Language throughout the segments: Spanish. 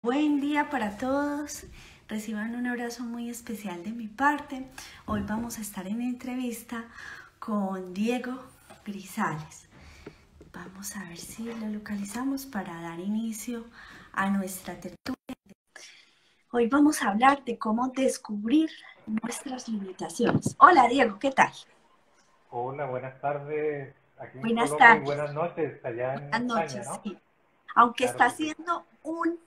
Buen día para todos. Reciban un abrazo muy especial de mi parte. Hoy vamos a estar en entrevista con Diego Grisales. Vamos a ver si lo localizamos para dar inicio a nuestra tertulia. Hoy vamos a hablar de cómo descubrir nuestras limitaciones. Hola Diego, ¿qué tal? Hola, buenas tardes aquí en Buenas Colombia y tardes, buenas noches allá en buenas España, noches, ¿no? sí. Aunque Claro está que sí. haciendo un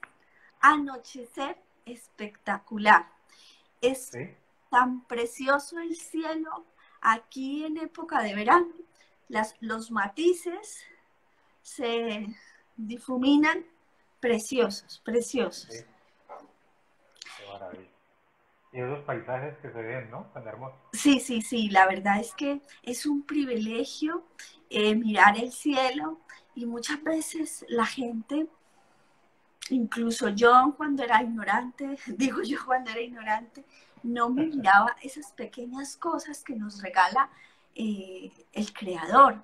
anochecer espectacular. Es ¿Sí? tan precioso el cielo aquí en época de verano. Los matices se difuminan preciosos, Sí, preciosos. qué maravilla. Y esos paisajes que se ven, ¿no? Tan hermosos. Sí, sí, sí, la verdad es que es un privilegio mirar el cielo y muchas veces la gente, incluso yo cuando era ignorante, digo yo cuando era ignorante, no me miraba esas pequeñas cosas que nos regala el creador,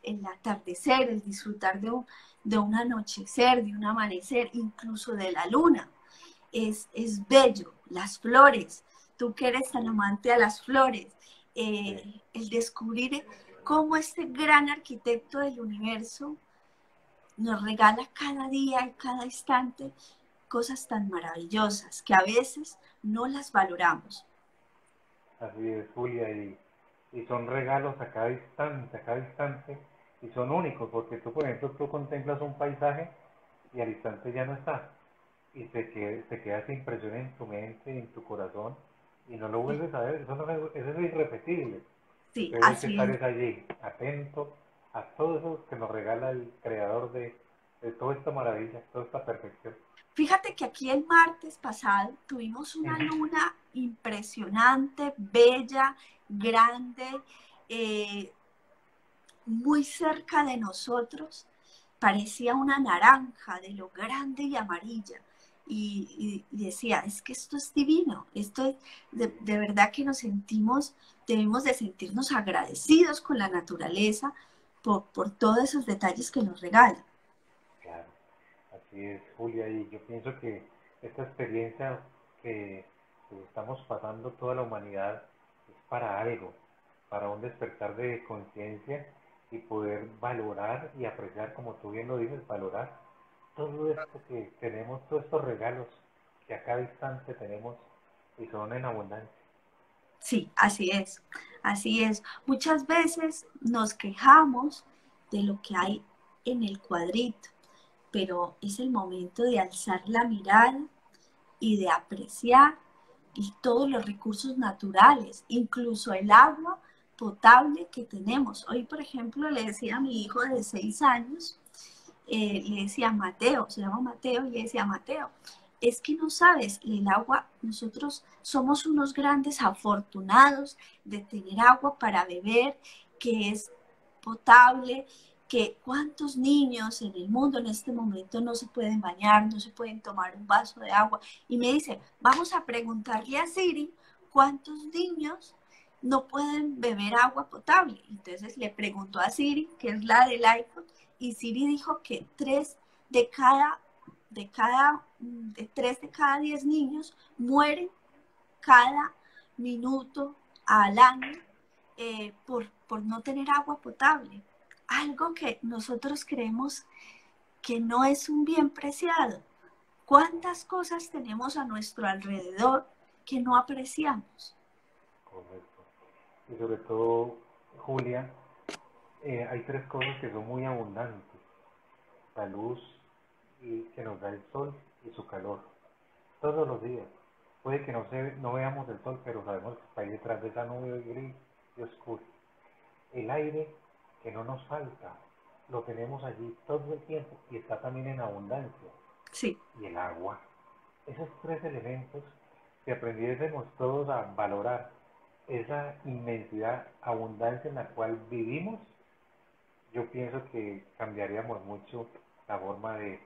el atardecer, el disfrutar de un anochecer, de un amanecer, incluso de la luna. Es bello, las flores, tú que eres tan Sí, amante a las flores, sí. el descubrir cómo este gran arquitecto del universo nos regala cada día y cada instante cosas tan maravillosas que a veces no las valoramos. Así es, Julia, y son regalos a cada instante, y son únicos, porque tú, por ejemplo, tú contemplas un paisaje y al instante ya no está, y te queda esa impresión en tu mente, en tu corazón, y no lo Sí, vuelves a ver, eso es irrepetible. sí, Entonces hay que así estar es. es allí, atento a todo eso que nos regala el creador de toda esta maravilla, toda esta perfección. Fíjate que aquí el martes pasado tuvimos una Ujú. luna impresionante, bella, grande, eh, muy cerca de nosotros, parecía una naranja de lo grande y amarilla. Y decía, es que esto es divino, esto es de verdad que nos sentimos, debemos de sentirnos agradecidos con la naturaleza por todos esos detalles que nos regala. Claro, así es, Julia, y yo pienso que esta experiencia que estamos pasando toda la humanidad es para algo, para un despertar de conciencia y poder valorar y apreciar, como tú bien lo dices, valorar todo esto que tenemos, todos estos regalos que a cada instante tenemos y son en abundancia. Sí, así es, así es. Muchas veces nos quejamos de lo que hay en el cuadrito, pero es el momento de alzar la mirada y de apreciar y todos los recursos naturales, incluso el agua potable que tenemos. Hoy, por ejemplo, le decía a mi hijo de 6 años, le decía Mateo, se llama Mateo, y le decía Mateo, es que no sabes, el agua, nosotros somos unos grandes afortunados de tener agua para beber, que es potable, que cuántos niños en el mundo en este momento no se pueden bañar, no se pueden tomar un vaso de agua. Y me dice, vamos a preguntarle a Siri cuántos niños no pueden beber agua potable. Entonces le preguntó a Siri, que es la del iPhone, y Siri dijo que tres de cada 10 niños mueren cada minuto al año por no tener agua potable. Algo que nosotros creemos que no es un bien preciado. ¿Cuántas cosas tenemos a nuestro alrededor que no apreciamos? Correcto. Y sobre todo, Julia, hay tres cosas que son muy abundantes: la luz que nos da el sol y su calor. Todos los días. Puede que no veamos el sol, pero sabemos que está ahí detrás de esa nube gris y oscura. El aire, que no nos falta, lo tenemos allí todo el tiempo y está también en abundancia. Sí, Y el agua. Esos tres elementos, si aprendiésemos todos a valorar esa inmensidad, abundancia en la cual vivimos, yo pienso que cambiaríamos mucho la forma de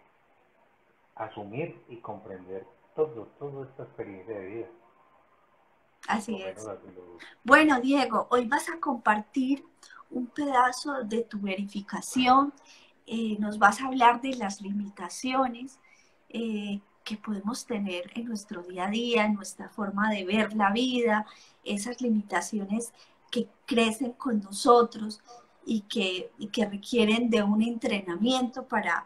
asumir y comprender toda esta experiencia de vida. Por lo así menos es. así lo veo. Bueno, Diego, hoy vas a compartir un pedazo de tu verificación, nos vas a hablar de las limitaciones. que podemos tener en nuestro día a día, en nuestra forma de ver la vida, esas limitaciones que crecen con nosotros y que requieren de un entrenamiento para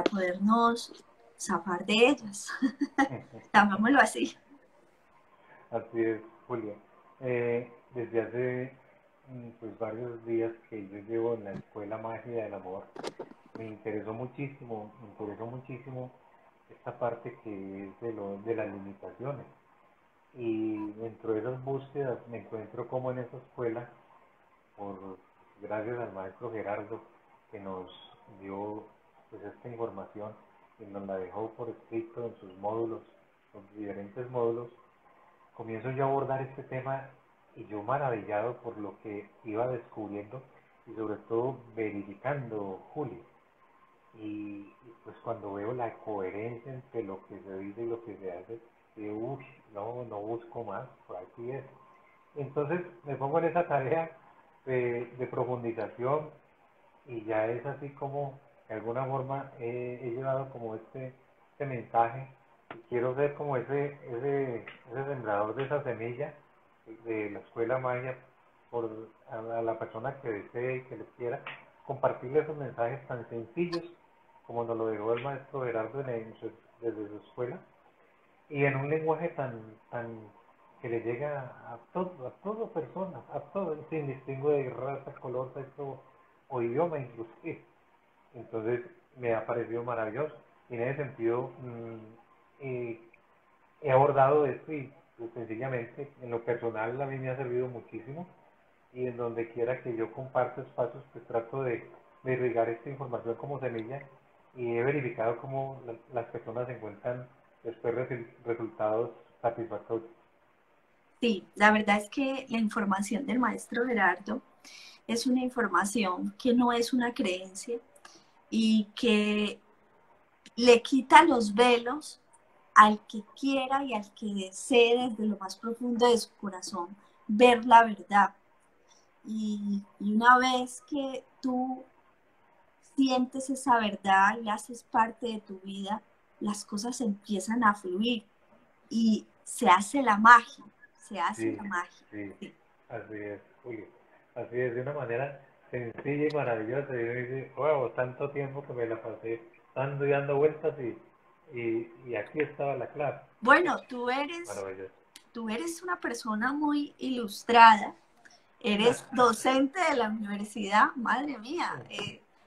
podernos zafar de ellas, llamémoslo así. Así es, Julia. Desde hace pues varios días que yo llevo en la Escuela Magia del Amor, me interesó muchísimo esta parte que es de las limitaciones. Y dentro de esas búsquedas me encuentro como en esa escuela, por, gracias al maestro Gerardo que nos dio pues esta información y nos la dejó por escrito en sus módulos, los diferentes módulos, comienzo yo a abordar este tema y yo maravillado por lo que iba descubriendo y sobre todo verificando, Julio. Pues cuando veo la coherencia entre lo que se dice y lo que se hace, digo, uff, no, no busco más, por aquí es. Entonces me pongo en esa tarea de profundización y ya es así como de alguna forma he llevado como este mensaje y quiero ser como ese sembrador de esa semilla de la escuela Maya por a la persona que desee y que les quiera compartirle esos mensajes tan sencillos como nos lo dejó el maestro Gerardo desde su escuela y en un lenguaje tan que le llega a toda persona, a todo, sin distingo de raza, color, sexo o idioma inclusive. Entonces me ha parecido maravilloso y en ese sentido he abordado esto y pues, sencillamente en lo personal a mí me ha servido muchísimo y en donde quiera que yo comparto espacios pues trato de irrigar esta información como semilla y he verificado cómo las personas encuentran después resultados satisfactorios. Sí, la verdad es que la información del maestro Gerardo es una información que no es una creencia y que le quita los velos al que quiera y al que desee desde lo más profundo de su corazón ver la verdad. Y una vez que tú sientes esa verdad y haces parte de tu vida, las cosas empiezan a fluir y se hace la magia, se hace Sí, la magia. sí, Sí. así es, Julio. Así es, de una manera sencilla y maravillosa. Y uno dice, wow, tanto tiempo que me la pasé dando y dando vueltas y aquí estaba la clave. Bueno, Maravilloso. tú eres una persona muy ilustrada, eres docente de la universidad, madre mía,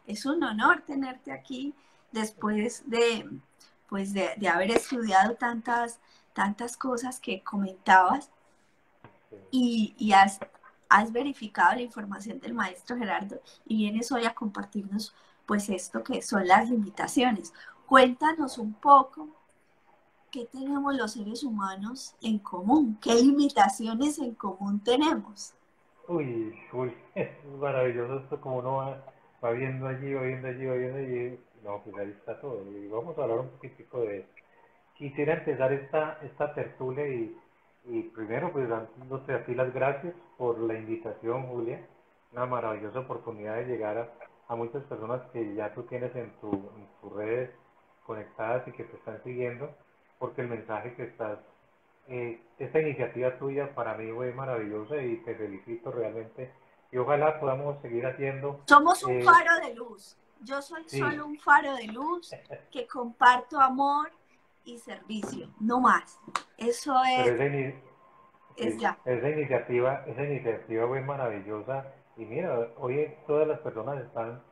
es un honor tenerte aquí después de haber estudiado tantas cosas que comentabas Sí. y has verificado la información del maestro Gerardo y vienes hoy a compartirnos pues esto que son las limitaciones. Cuéntanos un poco qué tenemos los seres humanos en común, qué limitaciones en común tenemos. Uy, uy, es maravilloso esto como uno va viendo allí, va viendo allí, va viendo allí. No, pues ahí está todo. Y vamos a hablar un poquitico de eso. Quisiera empezar esta tertulia y primero pues dándote a ti las gracias por la invitación, Julia. Una maravillosa oportunidad de llegar a muchas personas que ya tú tienes en tus redes conectadas y que te están siguiendo, porque el mensaje que estás, esta iniciativa tuya para mí fue maravillosa y te felicito realmente. Y ojalá podamos seguir haciendo, Somos un eh, faro de luz. Yo soy sí, solo un faro de luz que comparto amor y servicio, no más. Eso pero sí, es ya. esa iniciativa fue maravillosa y mira, hoy todas las personas están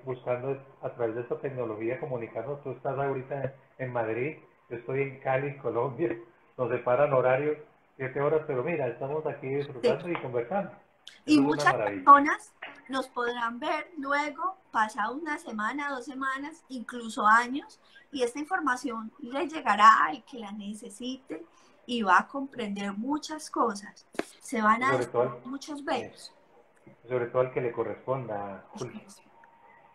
buscando a través de esta tecnología comunicarnos. Tú estás ahorita en Madrid, yo estoy en Cali, Colombia, nos separan horarios 7 horas, pero mira, estamos aquí Sí. disfrutando y conversando. Y Eso es una muchas maravilla. personas nos podrán ver luego, pasado una semana, 2 semanas, incluso años, y esta información le llegará al que la necesite y va a comprender muchas cosas. Se van Y a sobre todo, descubrir muchos eh, velos. sobre todo al que le corresponda, Julio.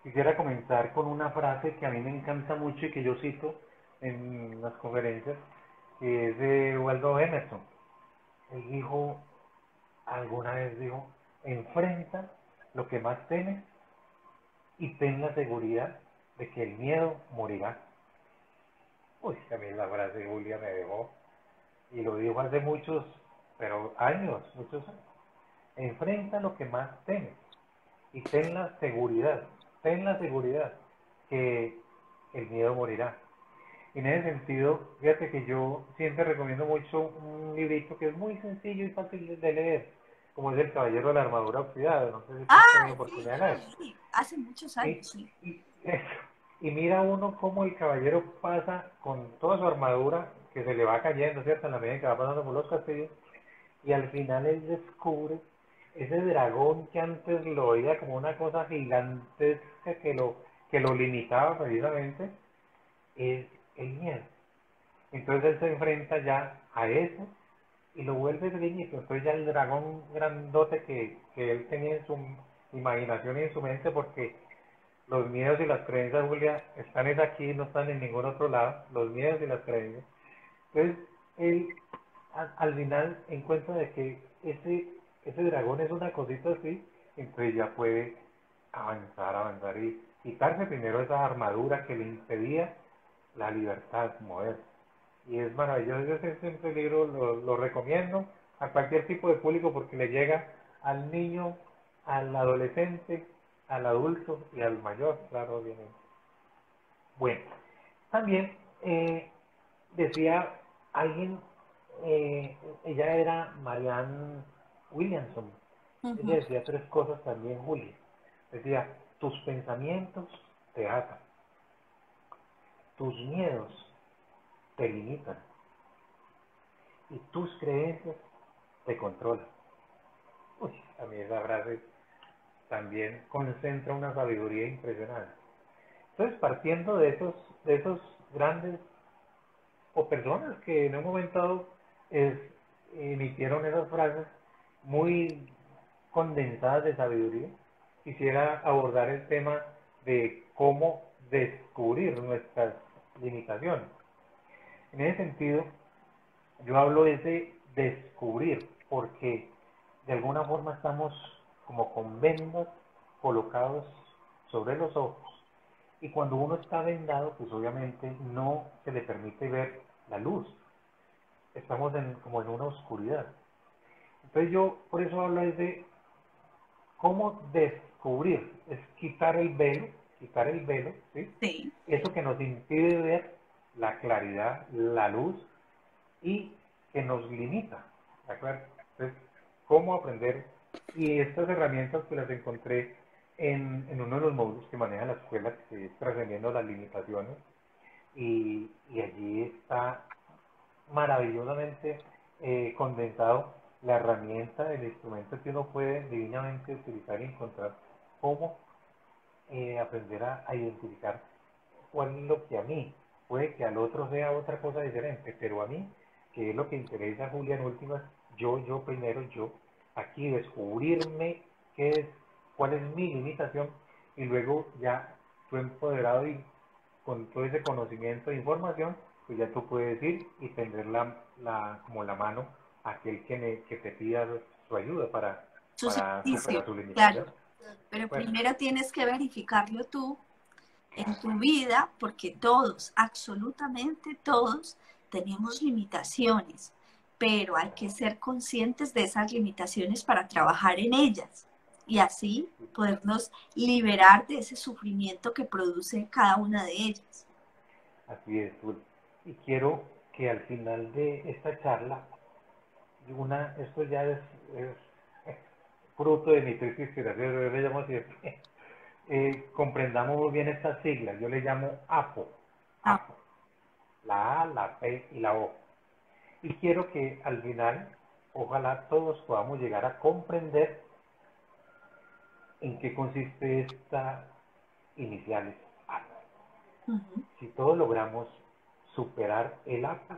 Quisiera comenzar con una frase que a mí me encanta mucho y que yo cito en las conferencias, que es de Waldo Emerson. Él dijo, alguna vez dijo, enfrenta lo que más temes y ten la seguridad de que el miedo morirá. Uy, a mí la frase de Julia me dejó, y lo dijo hace muchos, pero años, muchos años. Enfrenta lo que más temes y ten la seguridad que el miedo morirá. Y en ese sentido, fíjate que yo siempre recomiendo mucho un librito que es muy sencillo y fácil de leer, como es El Caballero de la Armadura Oxidada. No sé si tú has tenido Ah, sí, oportunidad yo de lo leer. leí hace muchos Y, años, sí. eso. Y mira uno cómo el caballero pasa con toda su armadura, que se le va cayendo, ¿cierto? En la medida que va pasando por los castillos, y al final él descubre ese dragón que antes lo veía como una cosa gigantesca que lo limitaba precisamente, es el miedo. Entonces él se enfrenta ya a eso y lo vuelve pequeñito. Entonces ya el dragón grandote que él tenía en su imaginación y en su mente, porque los miedos y las creencias, Julia, están es aquí, no están en ningún otro lado, los miedos y las creencias. Entonces él al final encuentra de que ese dragón es una cosita así, entonces ya puede avanzar, avanzar y quitarse primero esa armadura que le impedía la libertad, moverse. Y es maravilloso, yo siempre el libro lo recomiendo a cualquier tipo de público porque le llega al niño, al adolescente, al adulto y al mayor, claro, obviamente. Bueno, también decía alguien, ella era Marianne Williamson, ella Ujú. decía tres cosas también, Julia. Decía, tus pensamientos te atan, tus miedos te limitan y tus creencias te controlan. Uy, a mí esa frase también concentra una sabiduría impresionante. Entonces, partiendo de esos grandes o personas que en un momento dado es, emitieron esas frases muy condensadas de sabiduría, quisiera abordar el tema de cómo descubrir nuestras limitaciones. En ese sentido, yo hablo de descubrir, porque de alguna forma estamos como con vendas colocados sobre los ojos. Y cuando uno está vendado, pues obviamente no se le permite ver la luz. Estamos como en una oscuridad. Entonces yo por eso hablo de cómo descubrir, es quitar el velo, ¿sí? Sí. Eso que nos impide ver la claridad, la luz y que nos limita, ¿de acuerdo? Entonces, ¿cómo aprender? Y estas herramientas que las encontré en uno de los módulos que maneja la escuela, que es Trascendiendo las Limitaciones, y allí está maravillosamente condensado la herramienta, el instrumento que uno puede divinamente utilizar y encontrar cómo aprender a identificar cuál es lo que a mí, puede que al otro sea otra cosa diferente, pero a mí, que es lo que interesa a Julia en últimas, yo primero, yo, aquí descubrirme qué es, cuál es mi limitación y luego ya tú empoderado y con todo ese conocimiento e información, pues ya tú puedes ir y tender como la mano a aquel que te pida su ayuda Su para superar servicio, su claro. limitación. Pero Pues, primero tienes que verificarlo tú en tu vida, porque todos, absolutamente todos, tenemos limitaciones, pero hay que ser conscientes de esas limitaciones para trabajar en ellas y así podernos liberar de ese sufrimiento que produce cada una de ellas. así es, Julia. Y quiero que al final de esta charla, esto ya es fruto de mi triste inspiración, yo le llamo así, comprendamos muy bien estas siglas, yo le llamo APO, Ah, APO, la A, la P y la O. Y quiero que al final, ojalá todos podamos llegar a comprender en qué consiste esta iniciales APO. ujú. Si todos logramos superar el APO,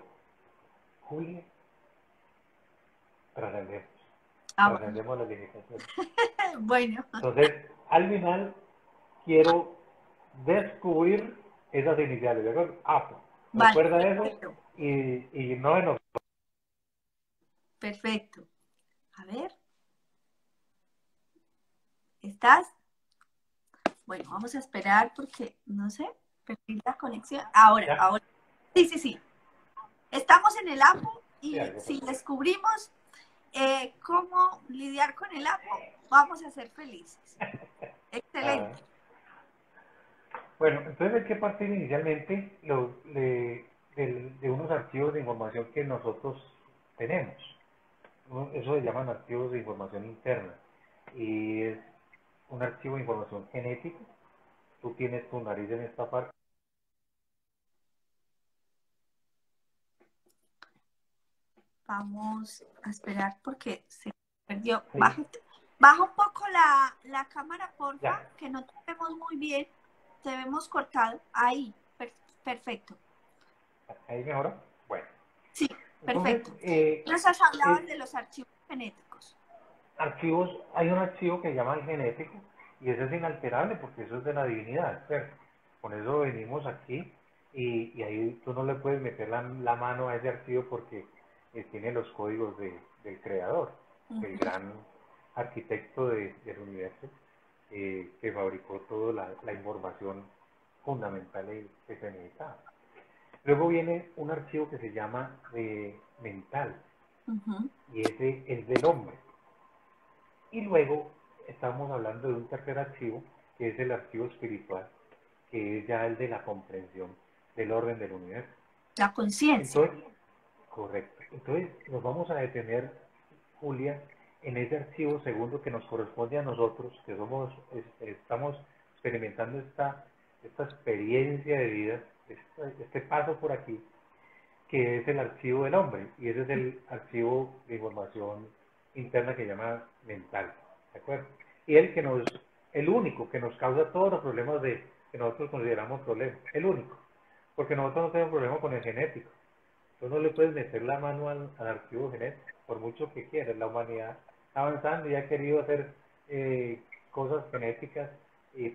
Julia, trascendemos, Ah, bueno. trascendemos las limitaciones. Bueno, Entonces, al final, quiero descubrir esas iniciales, ¿de acuerdo? APO. vale, Recuerda eso perfecto, y no enojes. perfecto. A ver, ¿estás? Bueno, vamos a esperar porque, no sé, perdí la conexión. Ahora, Ya, ahora. Sí, sí, sí. Estamos en el Apo Sí, y algo si pasó. descubrimos cómo lidiar con el Apo, vamos a ser felices. Ah, Excelente. bueno, entonces hay que partir inicialmente de unos archivos de información que nosotros tenemos. Eso se llaman archivos de información interna. Y es un archivo de información genética. Tú tienes tu nariz en esta parte. Vamos a esperar porque se perdió. Sí, Baja un poco la cámara, porfa, ya. que no te vemos muy bien. Te vemos cortado. Ahí, perfecto. Ahí mejoró. Bueno, Sí, entonces, perfecto. Nos has hablado de los archivos genéticos. archivos, hay un archivo que se llama el genético y ese es inalterable porque eso es de la divinidad, ¿cierto? Con eso venimos aquí y ahí tú no le puedes meter la mano a ese archivo porque tiene los códigos del creador, del Ujú. gran arquitecto del universo que fabricó toda la información fundamental que se necesitaba. Luego viene un archivo que se llama mental Ujú. y ese es del hombre. Y luego estamos hablando de un tercer archivo, que es el archivo espiritual, que es ya el de la comprensión del orden del universo. La conciencia. Entonces, correcto. Entonces, nos vamos a detener, Julia, en ese archivo segundo que nos corresponde a nosotros, que estamos experimentando esta experiencia de vida, este paso por aquí, que es el archivo del hombre, y ese es el archivo de información interna que se llama mental, ¿de acuerdo? Y el único que nos causa todos los problemas que nosotros consideramos problemas, el único, porque nosotros no tenemos problema con el genético, tú no le puedes meter la mano al archivo genético, por mucho que quieras, la humanidad está avanzando y ha querido hacer cosas genéticas,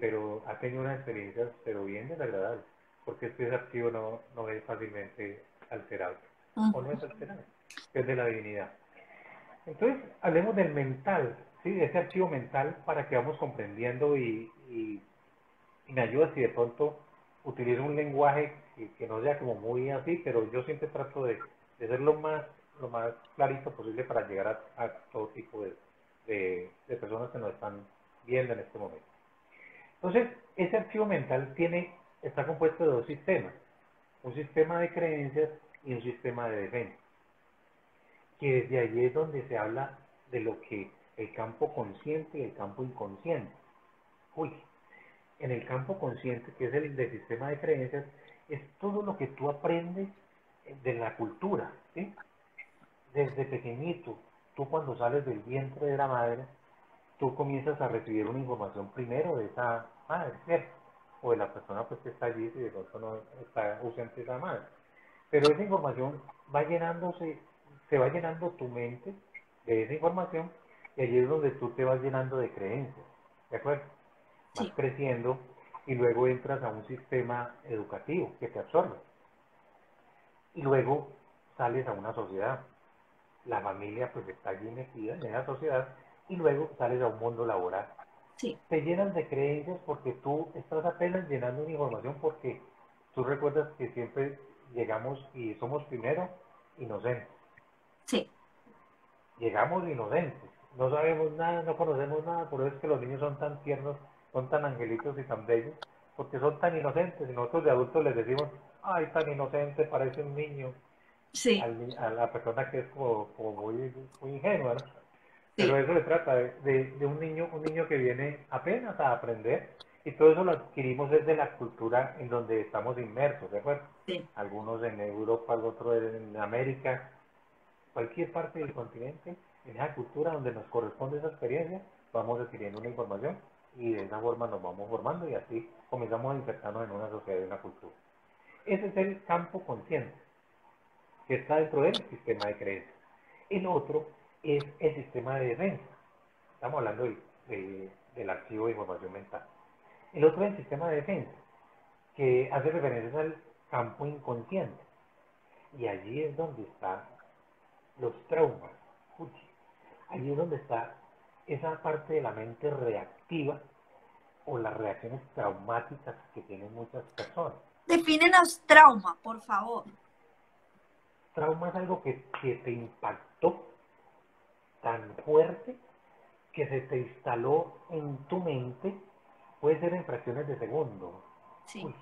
pero ha tenido unas experiencias, pero bien desagradables, porque ese archivo no es fácilmente alterable, o no Ujú. es alterable, es de la divinidad. Entonces, hablemos del mental, ¿sí? De ese archivo mental para que vamos comprendiendo y me ayuda si de pronto utilizo un lenguaje que no sea como muy así, pero yo siempre trato de ser lo más clarito posible para llegar a todo tipo de personas que nos están viendo en este momento. Entonces, ese archivo mental está compuesto de dos sistemas, un sistema de creencias y un sistema de defensa, que desde allí es donde se habla de lo que el campo consciente y el campo inconsciente. Uy, en el campo consciente, que es el del sistema de creencias, es todo lo que tú aprendes de la cultura, ¿sí? Desde pequeñito, tú cuando sales del vientre de la madre, tú comienzas a recibir una información primero de esa madre, ¿cierto? O de la persona pues, que está allí, si de pronto no está ausente esa madre. Pero esa información va llenándose, se va llenando tu mente de esa información y allí es donde tú te vas llenando de creencias, ¿de acuerdo? Vas Sí, creciendo y luego entras a un sistema educativo que te absorbe. Y luego sales a una sociedad. La familia pues está allí metida en esa sociedad y luego sales a un mundo laboral. sí, Te llenas de creencias porque tú estás apenas llenando una información porque tú recuerdas que siempre llegamos y somos primero inocentes. sí. Llegamos inocentes. No sabemos nada, no conocemos nada, por eso es que los niños son tan tiernos, son tan angelitos y tan bellos, porque son tan inocentes. Y nosotros de adultos les decimos, ay, tan inocente, parece un niño, Sí, a la persona que es como muy ingenua, ¿no? Pero sí, eso se trata de un niño que viene apenas a aprender, y todo eso lo adquirimos desde la cultura en donde estamos inmersos, ¿de acuerdo? sí. Algunos en Europa, otros en América, cualquier parte del continente, en esa cultura donde nos corresponde esa experiencia, vamos adquiriendo una información y de esa forma nos vamos formando y así comenzamos a insertarnos en una sociedad y una cultura. Ese es el campo consciente que está dentro del sistema de creencias. El otro es el sistema de defensa. Estamos hablando del archivo de información mental. El otro es el sistema de defensa, que hace referencia al campo inconsciente. Y allí es donde están los traumas. Uy, allí es donde está esa parte de la mente reactiva o las reacciones traumáticas que tienen muchas personas. Defínenos trauma, por favor. Trauma es algo que te impactó tan fuerte que se te instaló en tu mente, puede ser en fracciones de segundo, Sí. uy,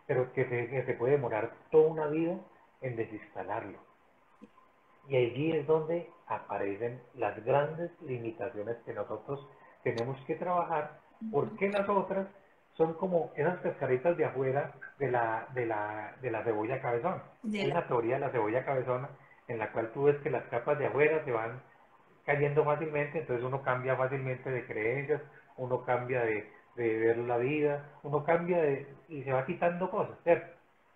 pero que se puede demorar toda una vida en desinstalarlo. Y allí es donde aparecen las grandes limitaciones que nosotros tenemos que trabajar, porque las otras son como esas cascaritas de afuera de la cebolla cabezona. De Hay la... una teoría de la cebolla cabezona en la cual tú ves que las capas de afuera se van cayendo fácilmente, entonces uno cambia fácilmente de creencias, uno cambia de ver la vida, uno cambia y se va quitando cosas, ¿cierto?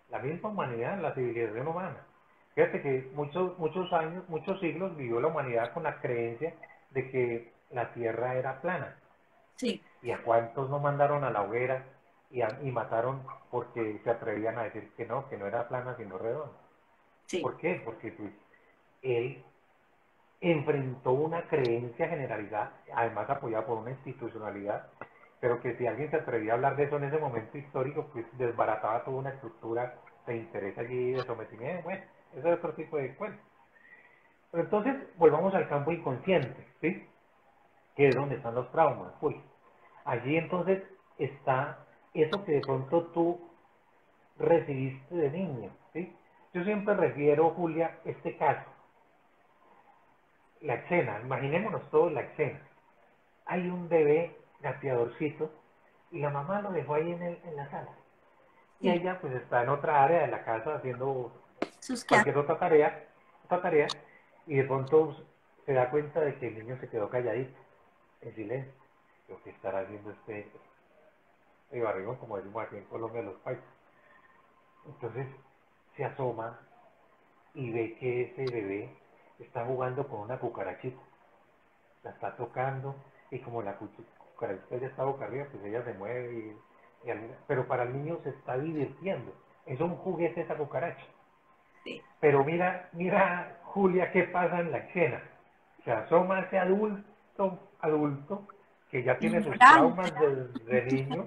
La misma humanidad, la civilización humana. Fíjate que muchos años, muchos siglos vivió la humanidad con la creencia de que la Tierra era plana. Sí, ¿Y a cuántos no mandaron a la hoguera y mataron porque se atrevían a decir que no era plana sino redonda? sí. ¿Por qué? Porque pues, él enfrentó una creencia generalizada, además apoyada por una institucionalidad, pero que si alguien se atrevía a hablar de eso en ese momento histórico, pues desbarataba toda una estructura de interés allí, de sometimiento, bueno, ese es otro tipo de cuento. Pero entonces, volvamos al campo inconsciente, ¿sí? Que es donde están los traumas. Uy, allí entonces está eso que de pronto tú recibiste de niño, ¿sí? Yo siempre refiero, Julia, este caso, la escena, imaginémonos todos la escena. Hay un bebé gateadorcito y la mamá lo dejó ahí en la sala. Y Sí. ella pues está en otra área de la casa haciendo Sus que cualquier otra tarea, y de pronto se da cuenta de que el niño se quedó calladito, en silencio. Lo que estará haciendo este barrigón, como decimos aquí en Colombia, los países. Entonces se asoma y ve que ese bebé está jugando con una cucarachita, la está tocando y como la cucarachita ya está boca arriba, pues ella se mueve pero para el niño se está divirtiendo. Es un juguete esa cucaracha. sí. Pero mira Julia qué pasa en la escena. Se asoma ese adulto que ya tiene sus Ignorante, traumas desde niño,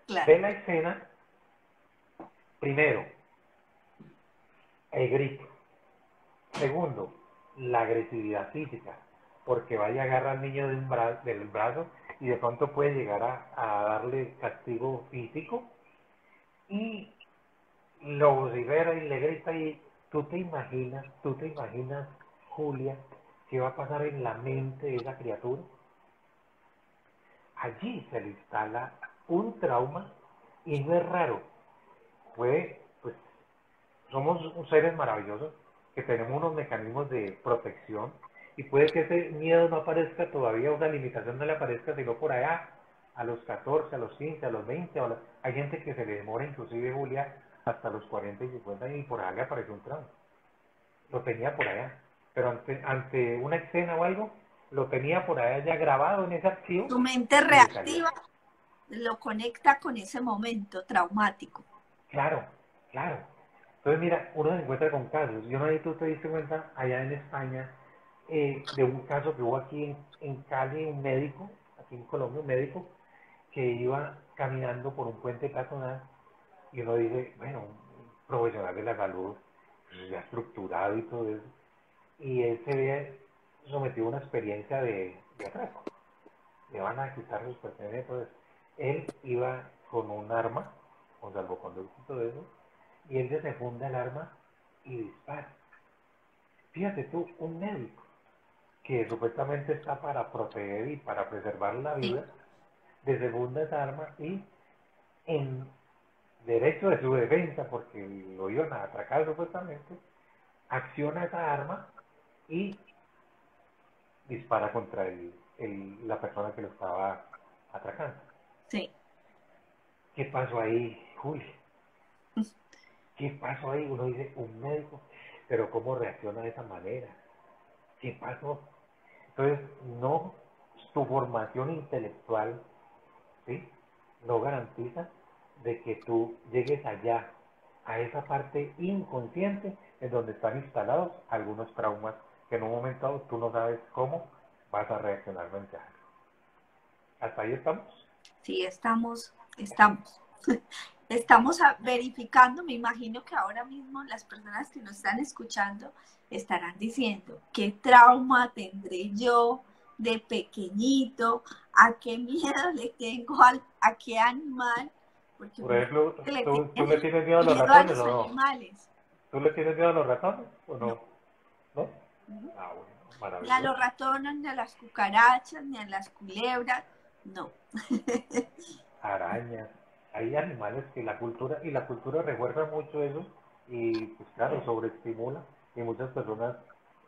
claro. ve la escena, primero, el grito. Segundo, la agresividad física, porque vaya a agarrar al niño del brazo y de pronto puede llegar a darle castigo físico y lo vocifera y le grita y tú te imaginas, Julia, qué va a pasar en la mente de esa criatura. Allí se le instala un trauma y no es raro, pues, somos seres maravillosos que tenemos unos mecanismos de protección y puede que ese miedo no aparezca todavía, o esa limitación no le aparezca sino por allá, a los 14, a los 15, a los 20, hay gente que se le demora inclusive, Julia, hasta los 40 y 50 años y por allá le apareció un trauma. Lo tenía por allá, pero ante una escena o algo, lo tenía por allá ya grabado en ese archivo Tu mente y le salió. reactiva lo conecta con ese momento traumático. Claro, claro. Entonces, mira, uno se encuentra con casos. Yo no sé si tú te diste cuenta allá en España de un caso que hubo aquí en Cali, un médico, aquí en Colombia, un médico que iba caminando por un puente peatonal y uno dice, bueno, un profesional de la salud, pues, ya estructurado y todo eso, y él se ve sometido a una experiencia de atraco. Le van a quitar sus pertenencias y todo eso. Él iba con un arma, con salvoconducto y todo eso, y él desenfunda el arma y dispara. Fíjate tú, un médico que supuestamente está para proteger y para preservar la Sí. vida, desenfunda esa arma y en derecho de su defensa, porque lo iban a atracar supuestamente, acciona esa arma y dispara contra la persona que lo estaba atracando. Sí. ¿Qué pasó ahí, Juli? ¿Qué pasó ahí? Uno dice, un médico, pero ¿cómo reacciona de esa manera? ¿Qué pasó? Entonces, no, tu formación intelectual, ¿sí? No garantiza de que tú llegues allá, a esa parte inconsciente en donde están instalados algunos traumas que en un momento dado tú no sabes cómo vas a reaccionar frente a eso. ¿Hasta ahí estamos? Sí, estamos. Estamos verificando, me imagino que ahora mismo las personas que nos están escuchando estarán diciendo, ¿qué trauma tendré yo de pequeñito? ¿A qué miedo le tengo a qué animal? Porque Por mucha ejemplo, gente le ¿tú le tiene tienes miedo a los miedo a ratones los o no? animales. ¿Tú le tienes miedo a los ratones o No, no? ¿No? no. Ah, bueno, Ni a maravilloso. los ratones, ni a las cucarachas, ni a las culebras, no. Arañas. Hay animales que la cultura refuerza mucho eso y pues claro, sobreestimula y muchas personas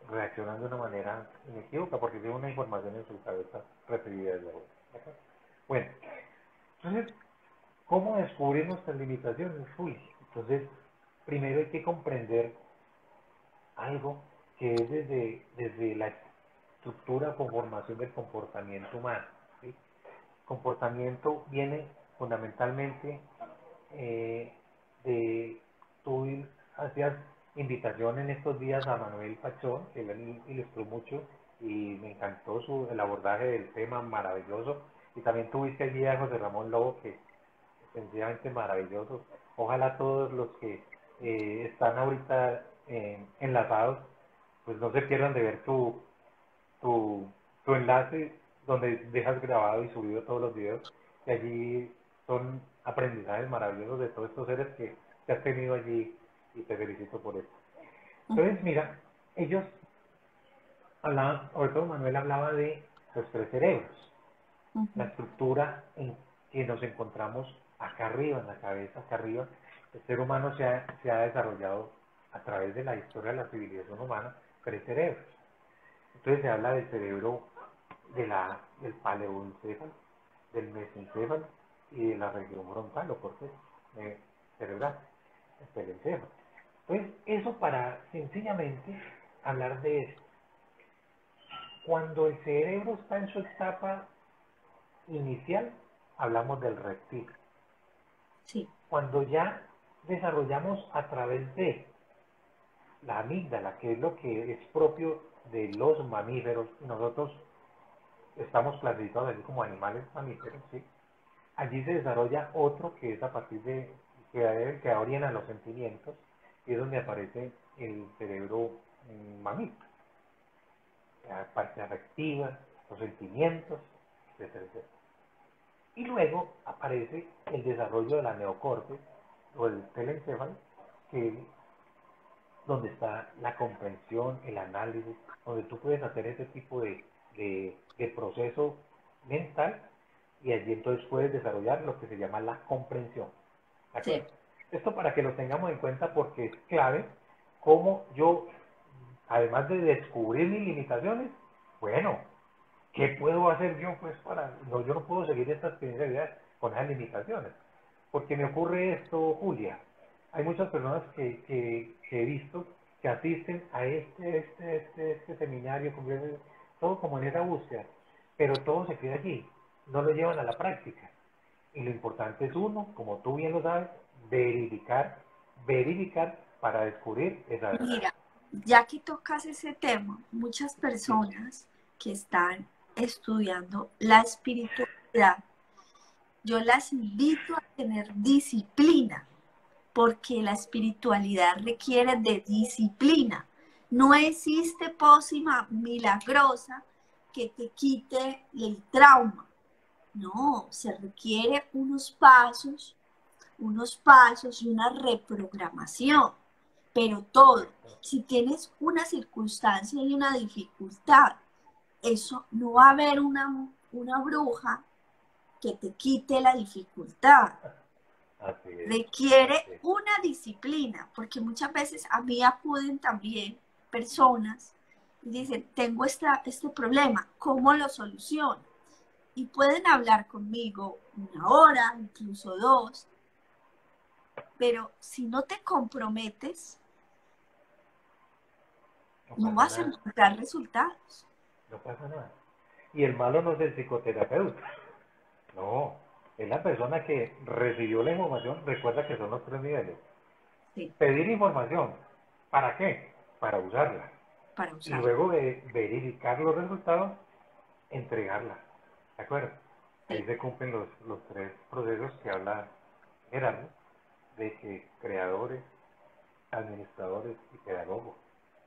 reaccionan de una manera inequívoca porque tienen una información en su cabeza recibida desde afuera. Bueno, entonces, ¿cómo descubrir nuestras limitaciones, Juli? Entonces, primero hay que comprender algo que es desde la estructura o conformación del comportamiento humano. ¿Sí? Comportamiento viene fundamentalmente de, tú hacías invitación en estos días a Manuel Pachón, que él ilustró mucho y me encantó el abordaje del tema maravilloso. Y también tuviste allí a José Ramón Lobo, que es sencillamente maravilloso. Ojalá todos los que están ahorita enlazados, pues no se pierdan de ver tu, tu enlace donde dejas grabado y subido todos los videos, y allí son aprendizajes maravillosos de todos estos seres que has tenido allí y te felicito por eso. Entonces, mira, ellos hablaban, sobre todo Manuel hablaba de los tres cerebros, la estructura en que nos encontramos acá arriba, en la cabeza, acá arriba. El ser humano se ha desarrollado a través de la historia de la civilización humana, tres cerebros. Entonces se habla del cerebro del paleoencéfalo, del mesencéfalo y de la región frontal o corteza cerebral, el telencéfalo. Entonces, eso para sencillamente hablar de esto. Cuando el cerebro está en su etapa inicial, hablamos del reptil. Sí, Cuando ya desarrollamos a través de la amígdala, que es lo que es propio de los mamíferos, nosotros estamos clasificados así como animales mamíferos, ¿sí? Allí se desarrolla otro que es a partir de que da origen a los sentimientos y es donde aparece el cerebro mamífero, la parte afectiva, los sentimientos, etcétera, etcétera. Y luego aparece el desarrollo de la neocorte o el telencéfalo, que es donde está la comprensión, el análisis, donde tú puedes hacer ese tipo de proceso mental y allí entonces puedes desarrollar lo que se llama la comprensión. ¿De sí. acuerdo? Esto para que lo tengamos en cuenta porque es clave cómo yo, además de descubrir mis limitaciones, bueno, ¿qué puedo hacer yo pues para, no, yo no puedo seguir esta experiencia de vida con esas limitaciones? Porque me ocurre esto, Julia. Hay muchas personas que he visto que asisten a este seminario, todo como en esa búsqueda, pero todo se queda allí, no lo llevan a la práctica. Y lo importante es uno, como tú bien lo sabes, verificar para descubrir esa verdad. Mira, ya que tocas ese tema, muchas Sí, personas que están estudiando la espiritualidad, yo las invito a tener disciplina, porque la espiritualidad requiere de disciplina. No existe pócima milagrosa que te quite el trauma. No, se requiere unos pasos y una reprogramación. Pero todo, correcto. si tienes una circunstancia y una dificultad, eso no va a haber una bruja que te quite la dificultad. Así es, así Requiere es. una disciplina, porque muchas veces a mí acuden también personas y dicen, tengo este problema, ¿cómo lo soluciono? Y pueden hablar conmigo una hora, incluso dos, pero si no te comprometes, No no pasa vas a nada, encontrar resultados. no pasa nada. Y el malo no es el psicoterapeuta, no, es la persona que recibió la información, recuerda que son los tres niveles. Sí, Pedir información, ¿para qué? Para usarla. para Y usar. luego de verificar los resultados, entregarla. ¿De acuerdo? Ahí Sí. se cumplen los tres procesos que habla Gerardo. de que creadores, administradores y pedagogos.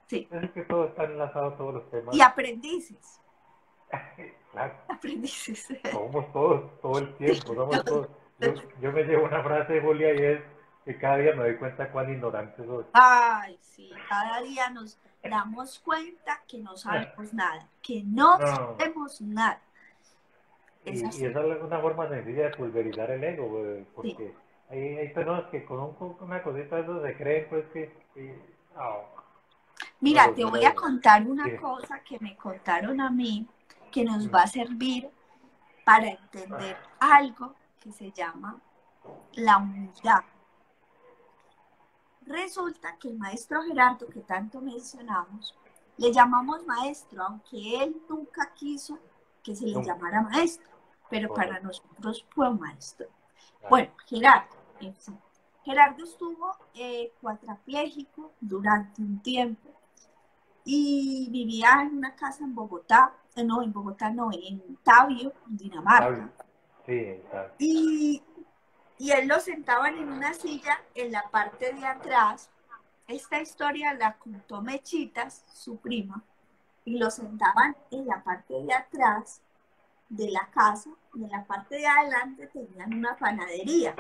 Sí. Es que todo está enlazado, todos los temas. Y aprendices. Claro, Aprendices. somos todos, todo el tiempo, somos Sí. todos. Yo me llevo una frase de Julia y es que cada día me doy cuenta cuán ignorante soy. Ay, sí, cada día nos damos cuenta que no sabemos nada, que no No, sabemos nada. Es y así. esa es una forma sencilla de pulverizar el ego, Sí. porque hay personas que con una cosita de eso se creen, pues no, no Mira, los te ven voy a ahí. contar una Sí. cosa que me contaron a mí que nos Mm. va a servir para entender algo que se llama la humildad. Resulta que el maestro Gerardo, que tanto mencionamos, le llamamos maestro, aunque él nunca quiso que se le Nunca. llamara maestro, pero para Correcto. nosotros fue maestro. Claro. Bueno, Gerardo, en fin. Gerardo estuvo cuadrapléjico durante un tiempo y vivía en una casa en Bogotá, en Tabio, Sabio. Dinamarca. Sí, sabio. Y él lo sentaban en una silla en la parte de atrás. Esta historia la contó Mechitas, su prima, y lo sentaban en la parte de atrás de la casa y en la parte de adelante tenían una panadería.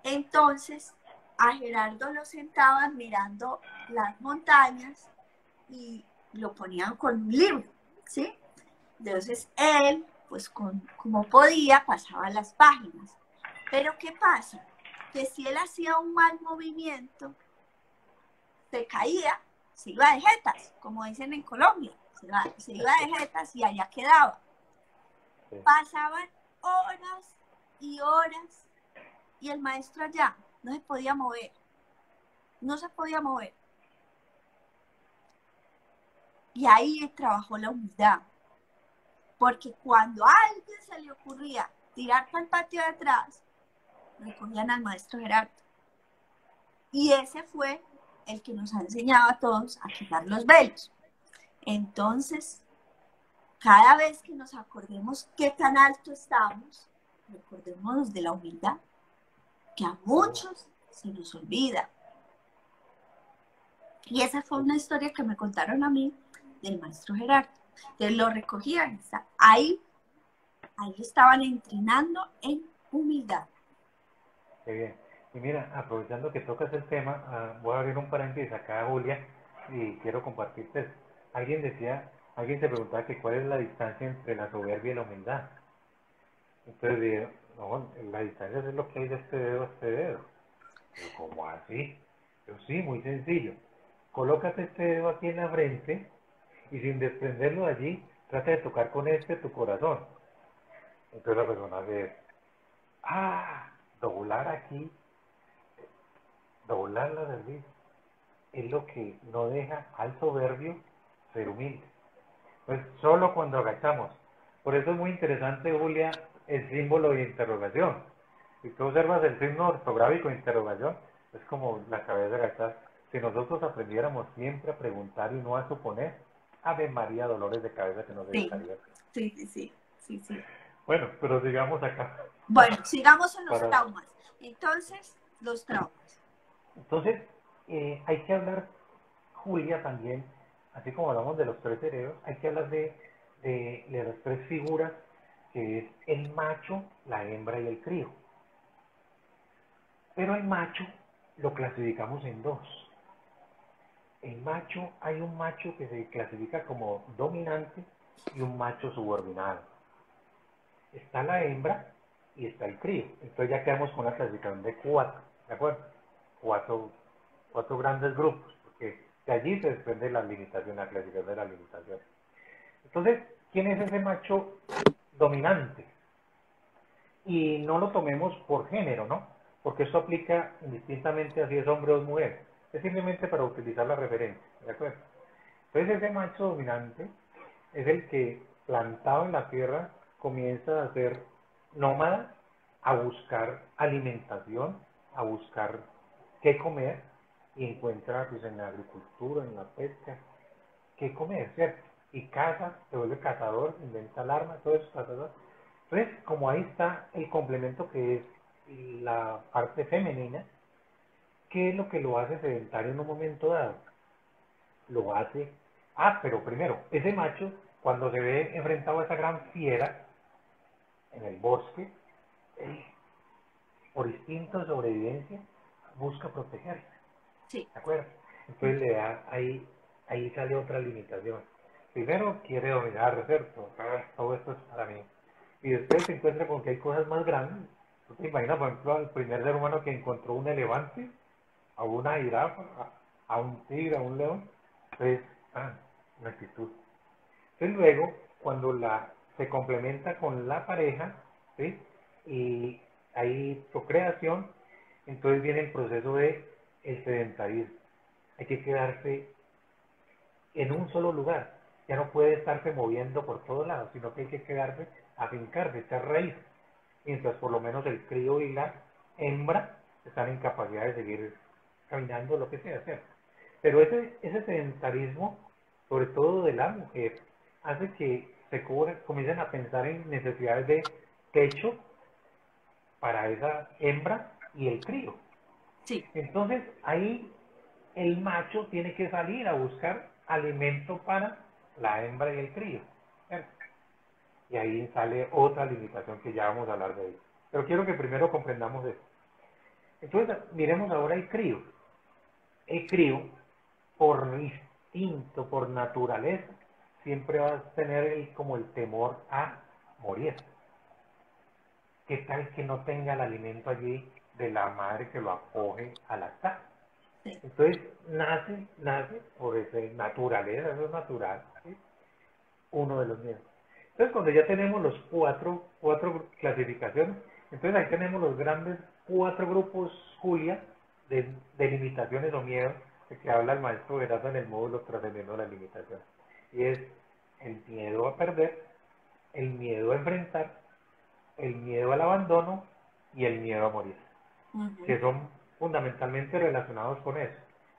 Entonces a Gerardo lo sentaban mirando las montañas y lo ponían con un libro, ¿sí? Entonces él, pues como podía, pasaba las páginas. Pero ¿qué pasa? Que si él hacía un mal movimiento, se caía, se iba de jetas, como dicen en Colombia, se iba de jetas y allá quedaba. Sí. Pasaban horas y horas y el maestro allá no se podía mover, no se podía mover. Y ahí trabajó la humildad, porque cuando a alguien se le ocurría tirar para el patio de atrás, recogían al maestro Gerardo. Y ese fue el que nos ha enseñado a todos a quitar los velos. Entonces, cada vez que nos acordemos qué tan alto estamos, recordémonos de la humildad, que a muchos se nos olvida. Y esa fue una historia que me contaron a mí del maestro Gerardo. Entonces lo recogían, ahí estaban entrenando en humildad. Qué bien. Y mira, aprovechando que tocas el tema, voy a abrir un paréntesis acá, Julia, y quiero compartirte esto. Alguien se preguntaba que cuál es la distancia entre la soberbia y la humildad. Entonces dije, no, la distancia es lo que hay de este dedo a este dedo. Pero ¿cómo así? Yo sí, muy sencillo. Colócate este dedo aquí en la frente y sin desprenderlo de allí, trata de tocar con este tu corazón. Entonces la persona ve, doblar aquí, doblar la nariz, es lo que no deja al soberbio ser humilde. Pues solo cuando agachamos. Por eso es muy interesante, Julia, el símbolo de interrogación. Si tú observas el signo ortográfico de interrogación, es como la cabeza agachada. Si nosotros aprendiéramos siempre a preguntar y no a suponer, Ave María, dolores de cabeza que nos Sí, evitaría. sí. Bueno, pero sigamos acá. Bueno, sigamos en los Para... traumas. Entonces, los traumas. Entonces, hay que hablar, Julia, también, así como hablamos de los tres cerebros, hay que hablar de las tres figuras, que es el macho, la hembra y el crío. Pero el macho lo clasificamos en dos. El macho, hay un macho que se clasifica como dominante y un macho subordinado. Está la hembra y está el crío. Entonces ya quedamos con una clasificación de cuatro, ¿de acuerdo? Cuatro grandes grupos, porque de allí se desprende la limitación, la clasificación de la limitación. Entonces, ¿quién es ese macho dominante? Y no lo tomemos por género, ¿no? Porque esto aplica indistintamente a si es hombre o mujer. Es simplemente para utilizar la referencia, ¿de acuerdo? Entonces ese macho dominante es el que plantado en la tierra comienza a ser nómada, a buscar alimentación, a buscar qué comer y encuentra pues en la agricultura, en la pesca, qué comer, ¿cierto? Y caza, se vuelve cazador, inventa el arma, todo eso, cazador. Entonces, como ahí está el complemento que es la parte femenina, ¿qué es lo que lo hace sedentario en un momento dado? Lo hace, pero primero, ese macho, cuando se ve enfrentado a esa gran fiera en el bosque, él, por instinto de sobrevivencia, busca protegerse, Sí. ¿de acuerdo? Entonces le da, ahí sale otra limitación. Primero quiere dominar, ¿cierto? Todo esto es para mí. Y después se encuentra con que hay cosas más grandes. ¿Tú te imaginas, por ejemplo, al primer ser humano que encontró un elefante, a una jirafa, a un tigre, a un león? Entonces, una actitud. Entonces luego, cuando se complementa con la pareja, ¿sí? Y hay procreación, entonces viene el proceso de el sedentarismo. Hay que quedarse en un solo lugar. Ya no puede estarse moviendo por todos lados, sino que hay que quedarse, afincarse, echar raíz. Mientras por lo menos el crío y la hembra están en capacidad de seguir caminando, lo que sea, ¿cierto? Pero ese sedentarismo, sobre todo de la mujer, hace que comiencen a pensar en necesidades de techo para esa hembra y el crío. Sí. Entonces ahí el macho tiene que salir a buscar alimento para la hembra y el crío, ¿cierto? Y ahí sale otra limitación que ya vamos a hablar de ello. Pero quiero que primero comprendamos esto. Entonces, miremos ahora el crío. El crío, por instinto, por naturaleza, siempre va a tener como el temor a morir. ¿Qué tal que no tenga el alimento allí de la madre que lo acoge a lactar? Sí. Entonces, nace por esa naturaleza, eso es natural, ¿sí? Uno de los miedos. Entonces, cuando ya tenemos los cuatro clasificaciones, entonces ahí tenemos los grandes cuatro grupos, Julia, de limitaciones o miedos, de que habla el maestro Veraza en el módulo trascendiendo la limitación. Y es el miedo a perder, el miedo a enfrentar, el miedo al abandono y el miedo a morir, que Ujú. son fundamentalmente relacionados con eso.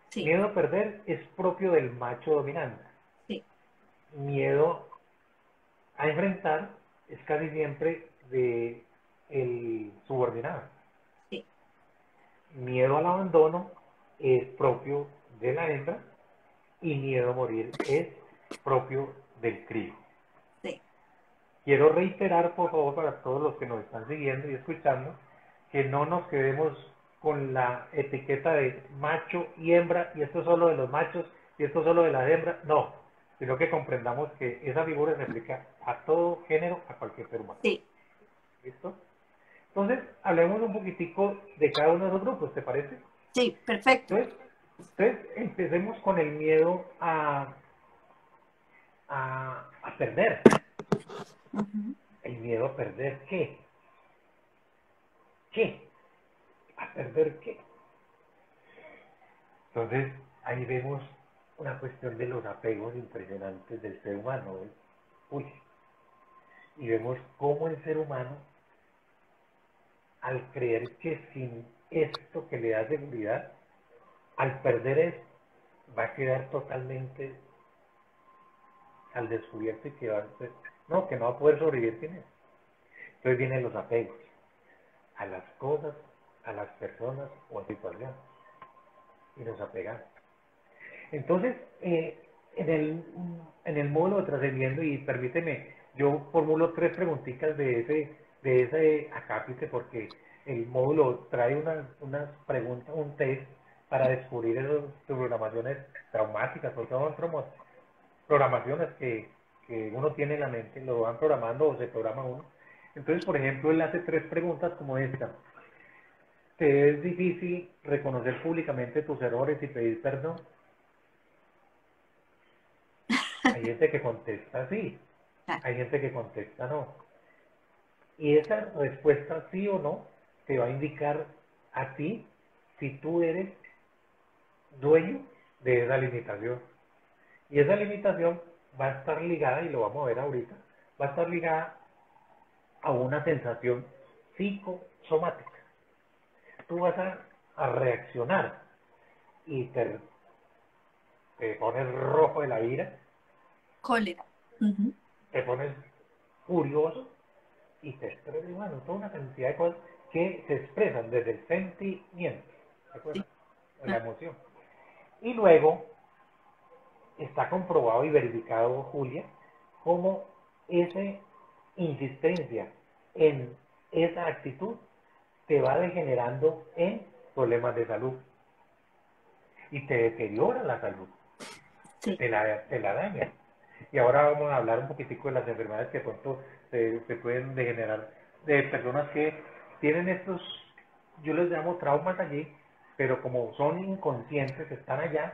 Sí. Miedo a perder es propio del macho dominante. Sí. Miedo a enfrentar es casi siempre de el subordinado. Sí. Miedo al abandono es propio de la hembra y miedo a morir es propio del crío. Sí. Quiero reiterar, por favor, para todos los que nos están siguiendo y escuchando, que no nos quedemos con la etiqueta de macho y hembra, y esto es solo de los machos, y esto es solo de las hembras. No, sino que comprendamos que esa figura se aplica a todo género, a cualquier ser humano. Sí. ¿Listo? Entonces, hablemos un poquitico de cada uno de los grupos, ¿te parece? Sí. Perfecto. Entonces empecemos con el miedo a perder. Ujú. El miedo a perder qué. ¿Qué? ¿A perder qué? Entonces, ahí vemos una cuestión de los apegos impresionantes del ser humano. ¿Eh? Uy, y vemos cómo el ser humano, al creer que sin esto que le da seguridad, al perder esto, va a quedar totalmente al descubierto y que va a ser, no, que no va a poder sobrevivir sin eso. Entonces vienen los apegos a las cosas, a las personas o a situaciones y nos apegamos. Entonces, en el módulo de trascendiendo, y permíteme, yo formulo tres preguntitas de ese acápite, porque el módulo trae unas preguntas, un test para descubrir esas programaciones traumáticas, porque son programaciones que uno tiene en la mente, lo van programando o se programa uno. Entonces, por ejemplo, él hace tres preguntas como esta. ¿Te es difícil reconocer públicamente tus errores y pedir perdón? Hay gente que contesta sí, Claro. hay gente que contesta no. Y esa respuesta sí o no te va a indicar a ti si tú eres dueño de esa limitación. Y esa limitación va a estar ligada, y lo vamos a ver ahorita, va a estar ligada a una sensación psicosomática. Tú vas a reaccionar y te pones rojo de la ira, Cólera. Ujú. te pones furioso y te estresas, bueno, toda una cantidad de cosas que se expresan desde el sentimiento, ¿de sí. acuerdo? La emoción. Y luego está comprobado y verificado, Julia, cómo esa insistencia en esa actitud te va degenerando en problemas de salud y te deteriora la salud, Sí. te la daña. Y ahora vamos a hablar un poquitico de las enfermedades que pronto se pueden degenerar de personas que tienen estos, yo les llamo traumas allí, pero como son inconscientes, están allá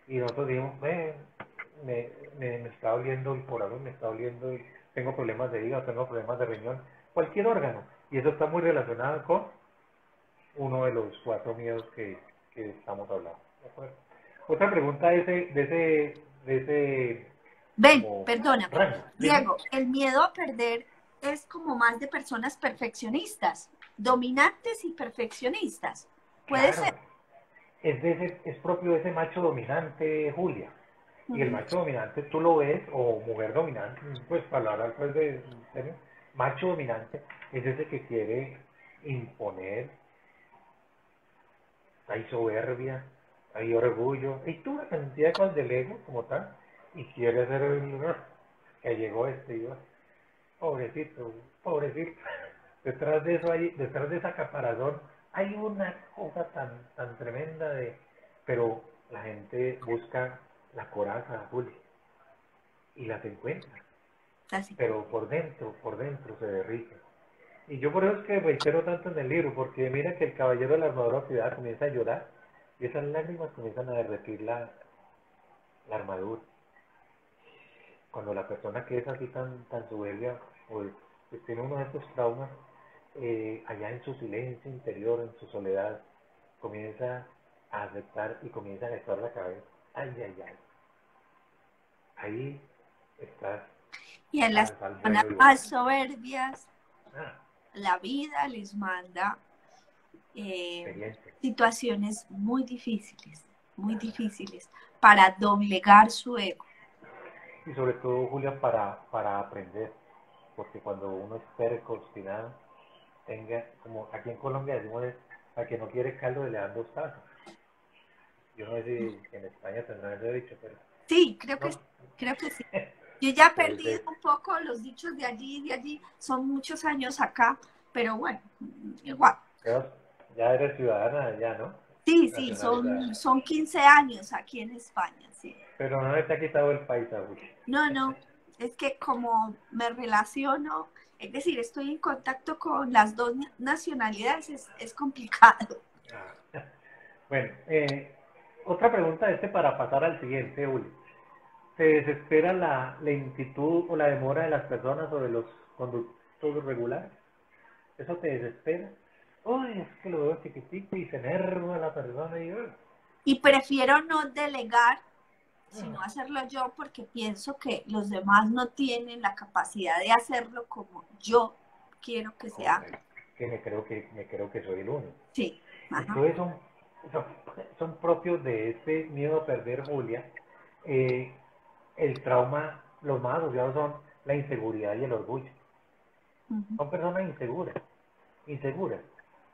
y nosotros decimos, me está doliendo el corazón, me está doliendo, tengo problemas de hígado, tengo problemas de riñón, cualquier órgano. Y eso está muy relacionado con uno de los cuatro miedos que estamos hablando. ¿De acuerdo? Otra pregunta de ese Ven, como perdóname. rango. Dime. Diego, el miedo a perder es como más de personas perfeccionistas, dominantes y perfeccionistas. Puede ser. Claro, es propio de ese macho dominante, Julia. Y el Ujú. macho dominante tú lo ves, o mujer dominante, pues para hablar pues de serio, macho dominante es ese que quiere imponer, hay soberbia, hay orgullo, hay toda una cantidad de cosas del ego como tal, y quiere ser el que llegó este y yo, pobrecito, pobrecito. Detrás de eso hay, detrás de esa caparazón, hay una cosa tan tremenda pero la gente busca la coraza, Juli, y las encuentra, Así. pero por dentro se derrite. Y yo por eso es que reitero tanto en el libro, porque mira que el caballero de la armadura oxidada comienza a llorar, y esas lágrimas comienzan a derretir la armadura. Cuando la persona que es así tan soberbia, o que tiene uno de estos traumas, allá en su silencio interior, en su soledad, comienza a aceptar y comienza a agachar la cabeza. Ay, ay, ay. Ahí estás Y en las al personas vuelo y más volando. soberbias, Ah, la vida les manda experiencia. situaciones muy difíciles, para doblegar su ego. Y sobre todo, Julia, para aprender. Porque cuando uno es terco, obstinado, tenga, como aquí en Colombia decimos, a que no quiere caldo le dan dos tazos. Yo no sé si en España tendrán ese dicho, pero Sí, no. creo que sí. Yo ya he perdido Entonces, un poco los dichos de allí y de allí. Son muchos años acá, pero bueno, igual. ya eres ciudadana, ya, ¿no? Sí, sí, Nacionalizada. son 15 años aquí en España, sí. Pero no te ha quitado el paisaje. No, no, es que como me relaciono, es decir, estoy en contacto con las dos nacionalidades, es complicado. Ah. Bueno, otra pregunta para pasar al siguiente, Uli. ¿Te desespera la lentitud o la demora de las personas sobre los conductos regulares? ¿Eso te desespera? Uy, es que lo veo chiquitico y se enerva la persona y uy. Y prefiero no delegar, Mm. sino hacerlo yo porque pienso que los demás no tienen la capacidad de hacerlo como yo quiero que se Ok, haga. que me creo que soy el único. Sí, ajá. Entonces son, son propios de este miedo a perder, Julia. Eh, el trauma, los más asociados son la inseguridad y el orgullo. Ujú. Son personas inseguras.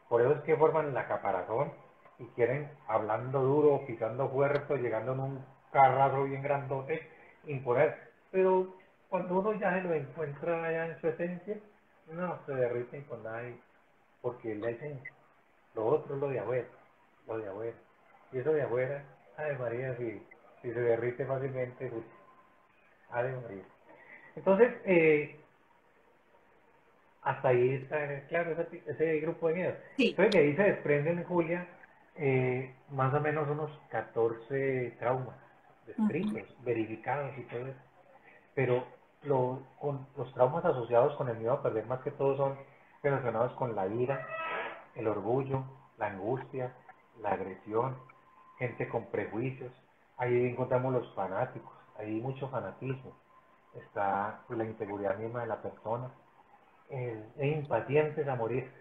Por eso es que forman la caparazón y quieren, hablando duro, pisando fuerte, llegando en un carrazo bien grandote, imponer. Pero cuando uno ya se lo encuentra allá en su esencia, no se derriten con nadie, porque es la esencia. Lo otro es lo de afuera, lo de afuera. Y eso de afuera, ay María, si se derrite fácilmente, pues, ay María. Entonces, hasta ahí está claro ese grupo de miedos. Sí. Entonces de ahí se desprenden, Julia, más o menos unos 14 traumas Ujú. descritos, verificados y todo eso. Pero con los traumas asociados con el miedo a perder más que todo son relacionados con la ira, el orgullo, la angustia, la agresión, gente con prejuicios. Ahí encontramos los fanáticos, hay mucho fanatismo. Está pues, la inseguridad misma de la persona, impacientes a morir.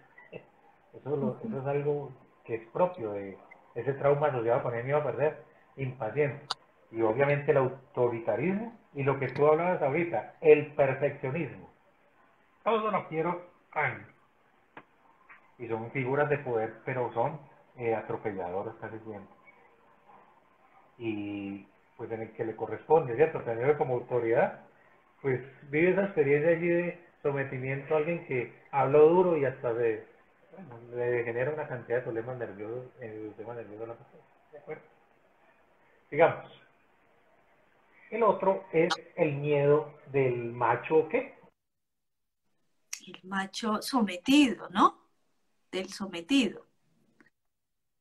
Eso es algo que es propio de ese trauma asociado con el miedo a perder, impaciente. Y obviamente el autoritarismo y lo que tú hablabas ahorita, el perfeccionismo. Todo lo quiero tan, y son figuras de poder, pero son atropelladoras casi siempre. Y pues en el que le corresponde, ¿cierto? Tener como autoridad, pues vive esa experiencia allí de sometimiento a alguien que habla duro y hasta bueno, le genera una cantidad de problemas nerviosos en el sistema nervioso de la persona. ¿De acuerdo? Digamos, el otro es el miedo del macho, ¿qué? El macho sometido, ¿no? Del sometido,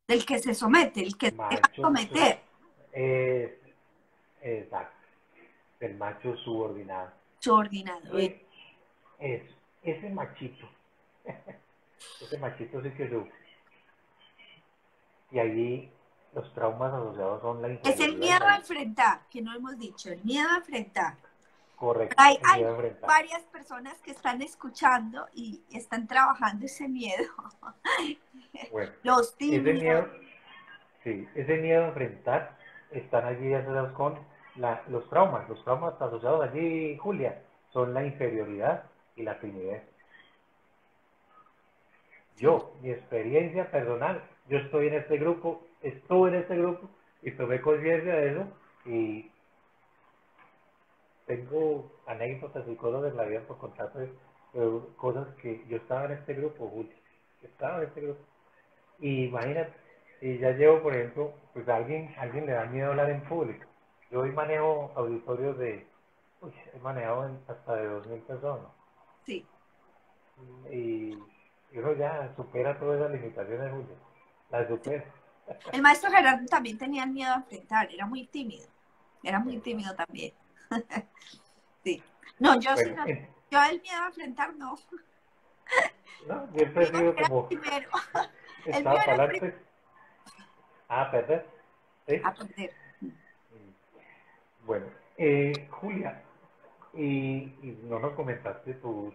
del que se somete, el que se deja Macho, someter, es, exacto, del macho subordinado. subordinado. Eh, es, ese machito, ese machito sí que sufre. Y allí los traumas asociados son la Es el inferioridad y miedo la... a enfrentar, que no hemos dicho, el miedo a enfrentar. Correcto, Hay, el hay miedo a enfrentar. varias personas que están escuchando y están trabajando ese miedo. Bueno, Los ese tímidos. miedo, sí, ese miedo a enfrentar están allí asociados con los traumas asociados allí, Julia, son la inferioridad y la timidez. Sí. Yo, mi experiencia personal, yo estoy en este grupo, estuve en este grupo y tomé conciencia de eso y tengo anécdotas y cosas en la vida por contar, pues, cosas que yo estaba en este grupo, Julio, estaba en este grupo. Y imagínate, y ya llevo, por ejemplo, pues a alguien le da miedo hablar en público. Yo hoy manejo auditorios he manejado hasta de 2000 personas. Sí. Y, y uno ya supera todas esas limitaciones, Julio. Las supera. El maestro Gerardo también tenía miedo a enfrentar, era muy tímido. Era muy ¿Verdad? tímido también. Sí. No, yo sí Bueno, no. Yo el miedo a enfrentar no. no, siempre he Mío sido era como, el primero. El mío estaba era el para primero adelante, perder, ¿sí? a perder. Bueno, Julia, y no nos comentaste tu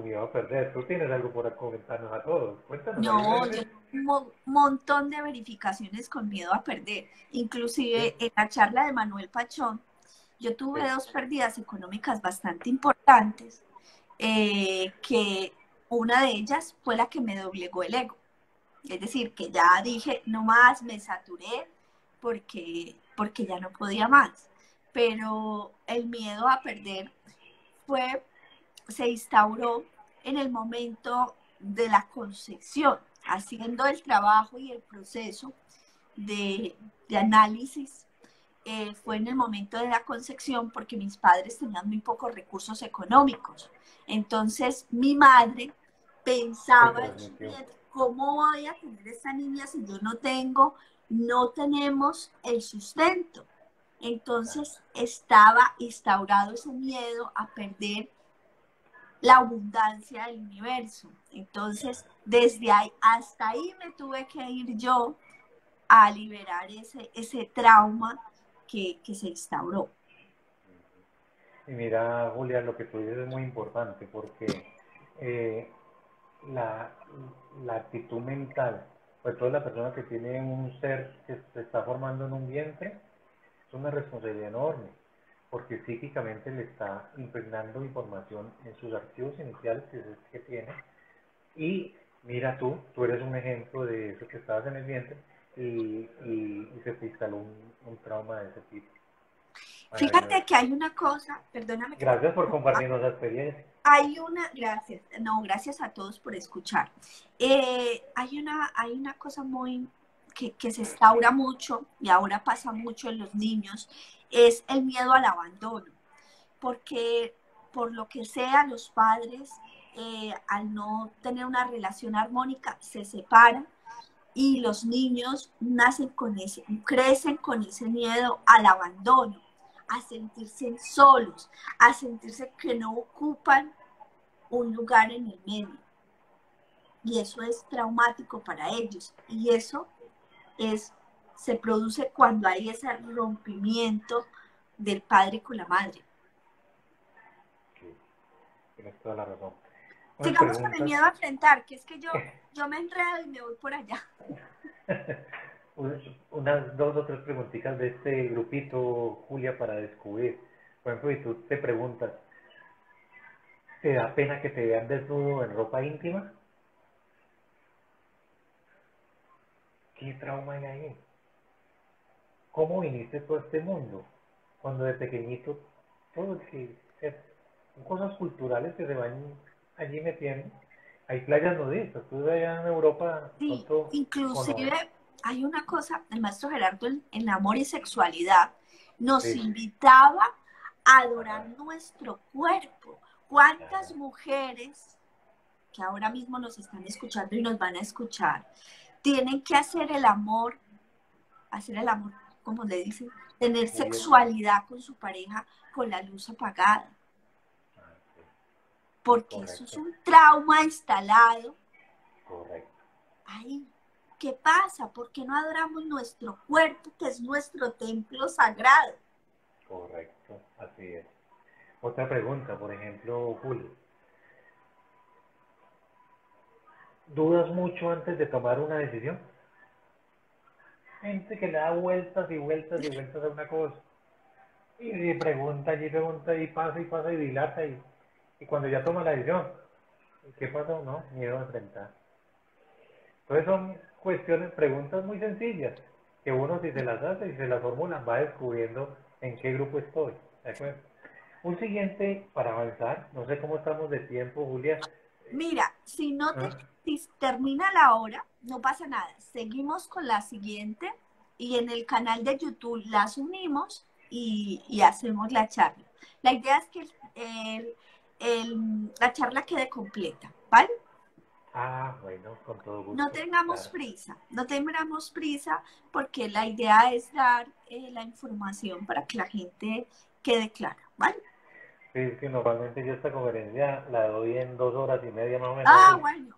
miedo a perder. Tú tienes algo por comentarnos a todos. Cuéntanos ahí No, yo brevemente. tengo un montón de verificaciones con miedo a perder. Sí, Inclusive en la charla de Manuel Pachón, yo tuve sí, dos pérdidas económicas bastante importantes, que una de ellas fue la que me doblegó el ego. Es decir, que ya dije, no más, me saturé porque ya no podía más. Pero el miedo a perder se instauró en el momento de la concepción, haciendo el trabajo y el proceso de análisis. Fue sí. en el momento de la concepción porque mis padres tenían muy pocos recursos económicos. Entonces mi madre Te pensaba en su transmitió. nieta, ¿cómo voy a tener esta niña si yo no tenemos el sustento? Claro. Entonces estaba instaurado ese miedo a perder la abundancia del universo. Entonces, desde ahí hasta ahí me tuve que ir yo a liberar ese trauma que se instauró. Y mira, Julia, lo que tú dices es muy importante porque eh, la, la actitud mental, sobre todo la persona que tiene un ser que se está formando en un vientre, es una responsabilidad enorme, porque psíquicamente le está impregnando información en sus archivos iniciales que tiene. Y mira tú eres un ejemplo de eso que estabas en el vientre y se te instaló un trauma de ese tipo. Maravilloso. Fíjate que hay una cosa, perdóname que te Gracias por interrumpa, compartirnos la experiencia. hay una, gracias, no, gracias a todos por escuchar. Hay una cosa muy que se instaura mucho y ahora pasa mucho en los niños, es el miedo al abandono. Porque por lo que sea los padres, al no tener una relación armónica, se separan y los niños crecen con ese miedo al abandono, a sentirse solos, a sentirse que no ocupan un lugar en el medio. Y eso es traumático para ellos. Y eso es, se produce cuando hay ese rompimiento del padre con la madre. Sí, tienes toda la razón. Unas Sigamos con el preguntas, miedo a enfrentar, que es que yo me enredo y me voy por allá. unas dos o tres preguntitas de este grupito, Julia, para descubrir. Por ejemplo, si tú te preguntas, ¿te da pena que te vean desnudo en ropa íntima? ¿Qué trauma hay ahí? ¿Cómo viniste tú a este mundo? Cuando de pequeñito, todo son cosas culturales que se van allí metiendo. Hay playas nudistas, tú allá en Europa, Sí, pronto inclusive conoces. hay una cosa, el maestro Gerardo en Amor y Sexualidad nos Sí, invitaba a adorar ajá, nuestro cuerpo. ¿Cuántas ajá, mujeres que ahora mismo nos están escuchando y nos van a escuchar tienen que hacer el amor, como le dicen, tener muy bien. sexualidad con su pareja con la luz apagada? Ah, sí, Porque eso es correcto, un trauma instalado correcto, ahí. ¿Qué pasa? ¿Por qué no adoramos nuestro cuerpo, que es nuestro templo sagrado? correcto, así es. Otra pregunta, por ejemplo, Julio, ¿dudas mucho antes de tomar una decisión? Gente que le da vueltas y vueltas y vueltas a una cosa. Y pregunta, y pasa y dilata. Y cuando ya toma la decisión, ¿qué pasó? No, miedo a enfrentar. Entonces son cuestiones, preguntas muy sencillas, que uno si se las hace y se las formula, va descubriendo en qué grupo estoy. ¿De acuerdo? Un siguiente para avanzar, no sé cómo estamos de tiempo, Julia. Mira, ¿Ah? si termina la hora, no pasa nada. Seguimos con la siguiente y en el canal de YouTube las unimos y hacemos la charla. La idea es que la charla quede completa, ¿vale? Ah, bueno, con todo No gusto, tengamos claro. prisa, no tengamos prisa porque la idea es dar la información para que la gente quede clara, ¿vale? Sí, es que normalmente yo esta conferencia la doy en 2 horas y media más o menos, Ah, Julia. bueno,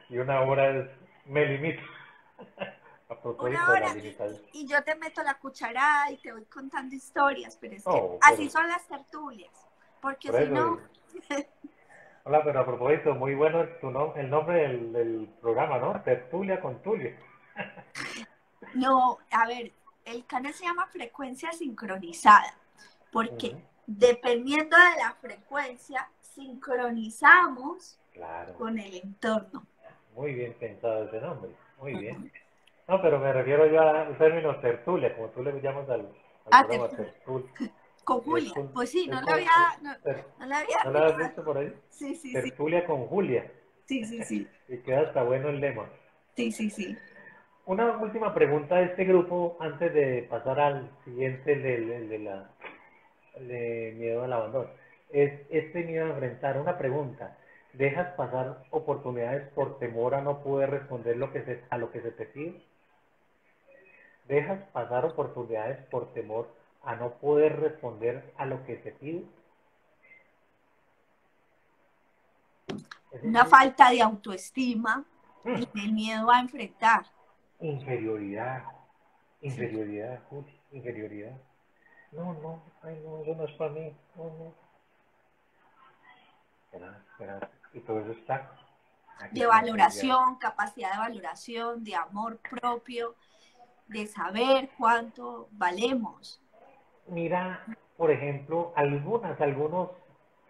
Y una hora es, me limito. A una propósito de hora la limitación. y yo te meto la cucharada y te voy contando historias, pero es que No, así pero son las tertulias, porque por si eso, no, hola, pero a propósito, muy bueno el nombre del programa, ¿no? Tertulia con Tulia. no, a ver, el canal se llama frecuencia sincronizada, porque Ujú, dependiendo de la frecuencia, sincronizamos claro, con el entorno. muy bien pensado ese nombre, muy bien. No, pero me refiero ya al término tertulia, como tú le llamas al Ah, programa tertulia. con Es Julia. con, Pues sí, es no lo con, había, no, no lo había ¿no la has pensado. visto por ahí? Sí, sí, sí, Tertulia con Julia. sí, sí, sí, Y queda hasta bueno el lema. sí, sí, sí. Una última pregunta de este grupo antes de pasar al siguiente de miedo al abandono. Es este miedo a enfrentar una pregunta. ¿Dejas pasar oportunidades por temor a no poder responder a lo que se te pide? ¿Dejas pasar oportunidades por temor a no poder responder a lo que se pide? Una Es falta de autoestima y el miedo a enfrentar. inferioridad, Sí. inferioridad, inferioridad. No, no, ay no, eso no es para mí, no, no. Espera, espera. Y todo eso está. Aquí De sí, entonces ya. valoración, capacidad de valoración, de amor propio, de saber cuánto valemos. Mira, por ejemplo, algunos,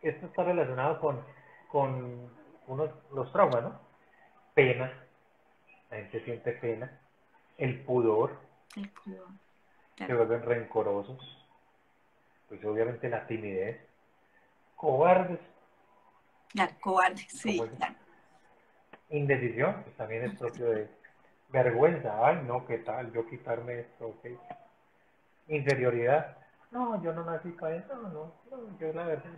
esto está relacionado con los traumas, ¿no? Pena, la gente siente pena, el pudor, El pudor. se Claro, vuelven rencorosos, pues obviamente la timidez, cobardes, claro, cobarde, como sí, es claro. indecisión, pues también es propio de vergüenza, ay no, ¿qué tal? Yo quitarme esto, ok. Inferioridad, no, yo no nací para eso, no, no, yo la verdad,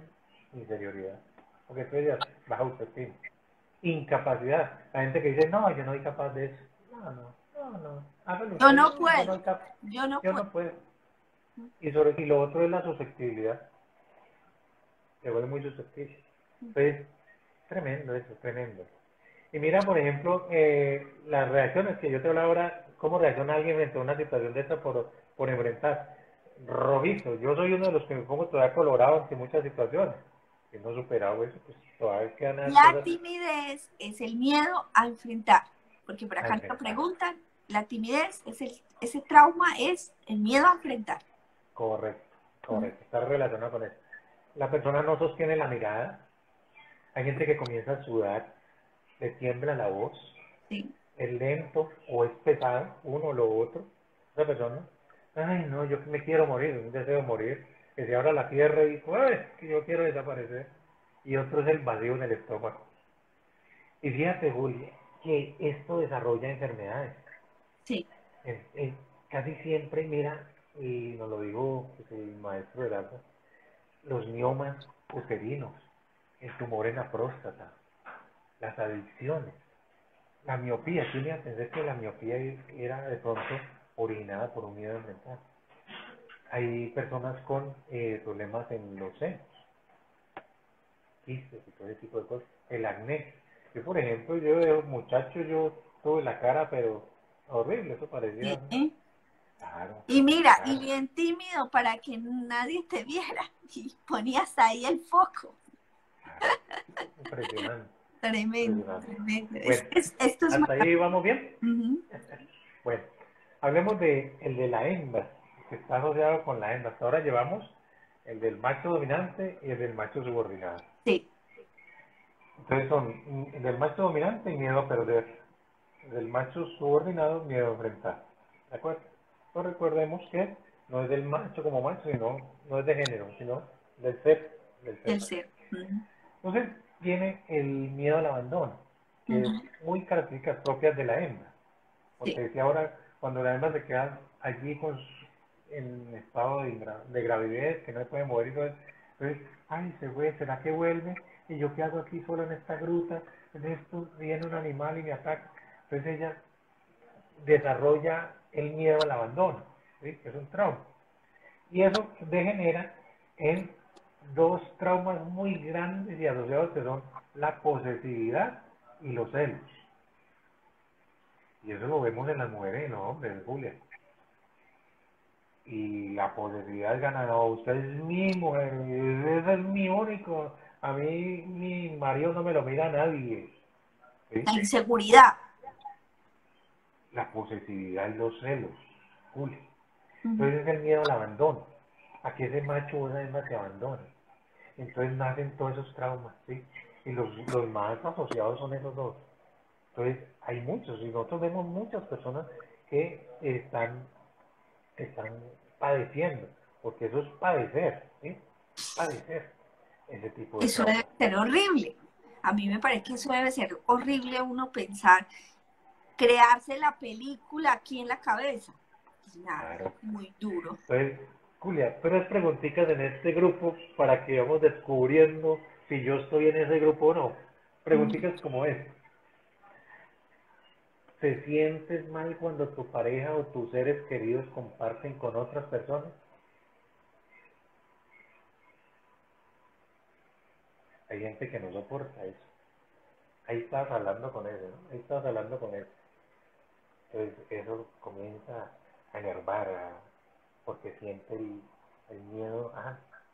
inferioridad, porque tú ya baja autoestima. Incapacidad, la gente que dice, no, yo no soy capaz de eso, no, no, no, no, hágalo Yo usted, no no, yo no puedo, soy capaz, yo no yo puedo. no puedo. Y lo otro es la susceptibilidad, se vuelve muy susceptible. Entonces, tremendo eso, tremendo. Y mira, por ejemplo, las reacciones que yo te hablo ahora, cómo reacciona alguien frente a una situación de esta por enfrentar. Rojizo, yo soy uno de los que me pongo todavía colorado ante muchas situaciones. Si no he superado eso, pues todavía quedan las La cosas timidez es el miedo a enfrentar, porque por a acá nos enfrentar. preguntan, la timidez es ese trauma es el miedo a enfrentar. Correcto, Ujú. correcto, está relacionado con eso. La persona no sostiene la mirada, hay gente que comienza a sudar, le tiembla la voz, Sí. es lento o es pesado, uno o lo otro, esa persona, ay no, yo me quiero morir, un deseo de morir, que se abra la tierra y dijo, ay, que yo quiero desaparecer. Y otro es el vacío en el estómago. Y fíjate, Julia, que esto desarrolla enfermedades. Sí. En- casi siempre, mira, y nos lo dijo pues, el maestro de Erasmo, los miomas uterinos, el tumor en la próstata, las adicciones, la miopía. ¿Quién iba a pensar que la miopía era de pronto originada por un miedo mental? Hay personas con problemas en los senos, quistes y todo ese tipo de cosas. El acné. Yo, por ejemplo, yo de muchacho, yo tuve la cara, pero horrible, eso parecía. Sí. Claro, Y mira, y claro, bien tímido para que nadie te viera. Y ponías ahí el foco. claro. Impresionante, Tremendo, impresionante. tremendo. Bueno, Esto es hasta ahí vamos bien. maravilloso. Bueno, hablemos de el de la hembra, que está asociado con la hembra. Hasta ahora llevamos el del macho dominante y el del macho subordinado. Sí. Entonces son el del macho dominante miedo a perder, el del macho subordinado miedo a enfrentar. ¿De acuerdo? Entonces recordemos que no es del macho como macho, sino no es de género, sino del ser, del ser. El ser. Entonces viene el miedo al abandono, que es muy características propias de la hembra. Como te Sí. decía ahora, cuando la hembra se queda allí en estado de gravidez, que no se puede mover y todo eso, entonces, ay, se fue, ¿será que vuelve? ¿Y yo qué hago aquí solo en esta gruta? En esto viene un animal y me ataca. Entonces ella desarrolla el miedo al abandono, ¿sí? Que es un trauma. Y eso degenera en dos traumas muy grandes y asociados que son la posesividad y los celos. Y eso lo vemos en las mujeres y en los hombres, Julia. Y la posesividad gana, no, usted es mi mujer, ese es mi único, a mí mi marido no me lo mira a nadie. ¿Sí? La inseguridad. La posesividad y los celos, Julia. Ujú. Entonces es el miedo al abandono, a que ese macho o esa hembra se abandone. Entonces nacen todos esos traumas, ¿sí? Y los más asociados son esos dos. Entonces hay muchos, y nosotros vemos muchas personas que están padeciendo, porque eso es padecer, ¿sí? Padecer ese tipo de Eso debe traumas. ser horrible. A mí me parece que eso debe ser horrible uno pensar, crearse la película aquí en la cabeza. Pues nada, Claro. muy duro. Entonces, Julia, tres preguntitas en este grupo para que vamos descubriendo si yo estoy en ese grupo o no. Ujú. Preguntitas como es, ¿te sientes mal cuando tu pareja o tus seres queridos comparten con otras personas? Hay gente que no soporta eso. Ahí estás hablando con eso, ¿no? Ahí estás hablando con eso. Entonces eso comienza a enervar, porque siente el miedo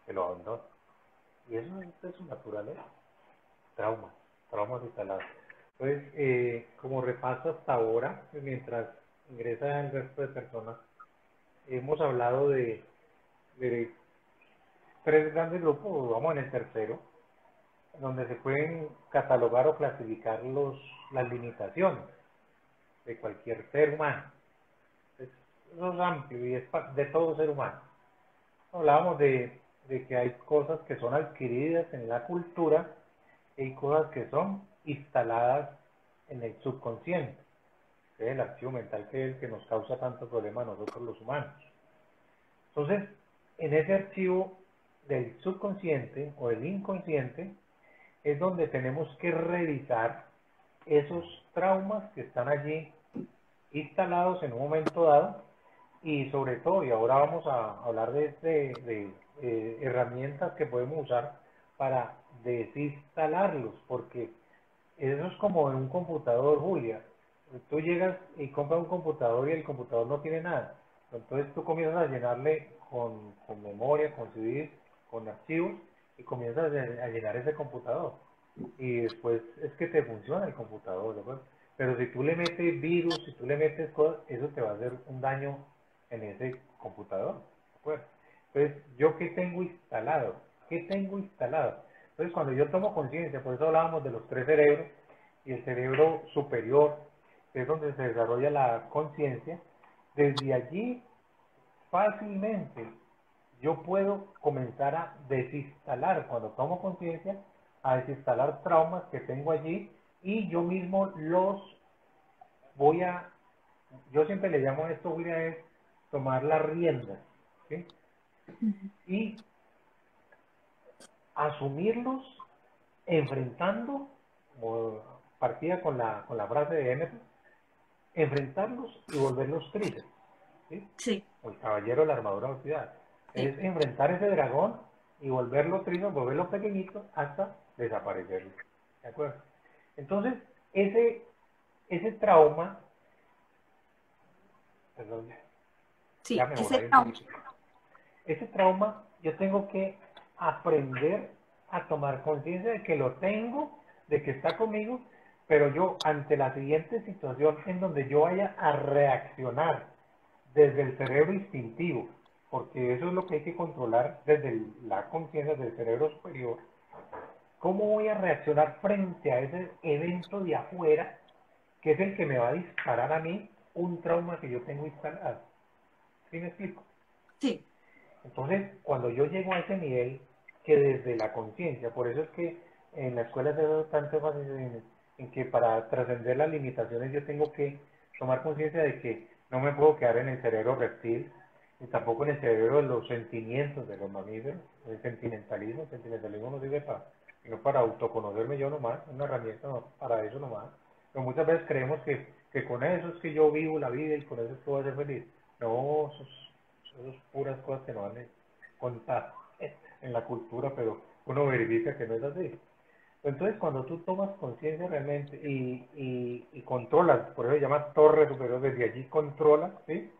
que lo abandona. Y eso es su naturaleza. Traumas, traumas instalados. Entonces, como repaso hasta ahora, mientras ingresa el resto de personas, hemos hablado de tres grandes grupos, vamos en el tercero, donde se pueden catalogar o clasificar las limitaciones de cualquier ser humano. Eso es amplio y es de todo ser humano. Hablábamos de que hay cosas que son adquiridas en la cultura y hay cosas que son instaladas en el subconsciente, que es el archivo mental que es el que nos causa tanto problema a nosotros los humanos. Entonces, en ese archivo del subconsciente o del inconsciente es donde tenemos que revisar esos traumas que están allí instalados en un momento dado y sobre todo, y ahora vamos a hablar de herramientas que podemos usar para desinstalarlos, porque eso es como en un computador, Julia. Tú llegas y compras un computador y el computador no tiene nada. Entonces tú comienzas a llenarle con memoria, con CDs, con archivos y comienzas a llenar ese computador. Y después es que te funciona el computador, ¿de acuerdo? Pero si tú le metes virus, si tú le metes cosas, eso te va a hacer un daño en ese computador, ¿de acuerdo? Entonces, ¿yo qué tengo instalado? ¿Qué tengo instalado? Entonces, cuando yo tomo conciencia, por eso hablábamos de los tres cerebros, y el cerebro superior, que es donde se desarrolla la conciencia, desde allí fácilmente yo puedo comenzar a desinstalar, cuando tomo conciencia, a desinstalar traumas que tengo allí y yo mismo los voy a, yo siempre le llamo a esto, William, es tomar las riendas, ¿sí? Y asumirlos enfrentando, como partida con la frase de Emerson, enfrentarlos y volverlos tristes, ¿sí? Sí. O el caballero de la armadura oxidada. Sí. Es enfrentar ese dragón y volverlo trizón, volverlo pequeñito hasta desaparecerlo. ¿De acuerdo? Entonces, ese trauma, perdón, ya Sí, me ese borré un trauma. poquito. Ese trauma yo tengo que aprender a tomar conciencia de que lo tengo, de que está conmigo, pero yo ante la siguiente situación en donde yo vaya a reaccionar desde el cerebro instintivo, porque eso es lo que hay que controlar desde la conciencia del cerebro superior. ¿Cómo voy a reaccionar frente a ese evento de afuera, que es el que me va a disparar a mí un trauma que yo tengo instalado? ¿Sí me explico? Sí. Entonces, cuando yo llego a ese nivel, que desde la conciencia, por eso es que en la escuela se da tanto énfasis en que para trascender las limitaciones yo tengo que tomar conciencia de que no me puedo quedar en el cerebro reptil, ni tampoco en el cerebro de los sentimientos de los mamíferos, el sentimentalismo no sirve para, sino para autoconocerme yo nomás, una herramienta para eso nomás. Pero muchas veces creemos que con eso es que yo vivo la vida y con eso es que voy a ser feliz. No, eso es puras cosas que nos han contado en la cultura, pero uno verifica que no es así. Entonces, cuando tú tomas conciencia realmente y controlas, por eso se llama torre superior, desde allí controlas, ¿sí?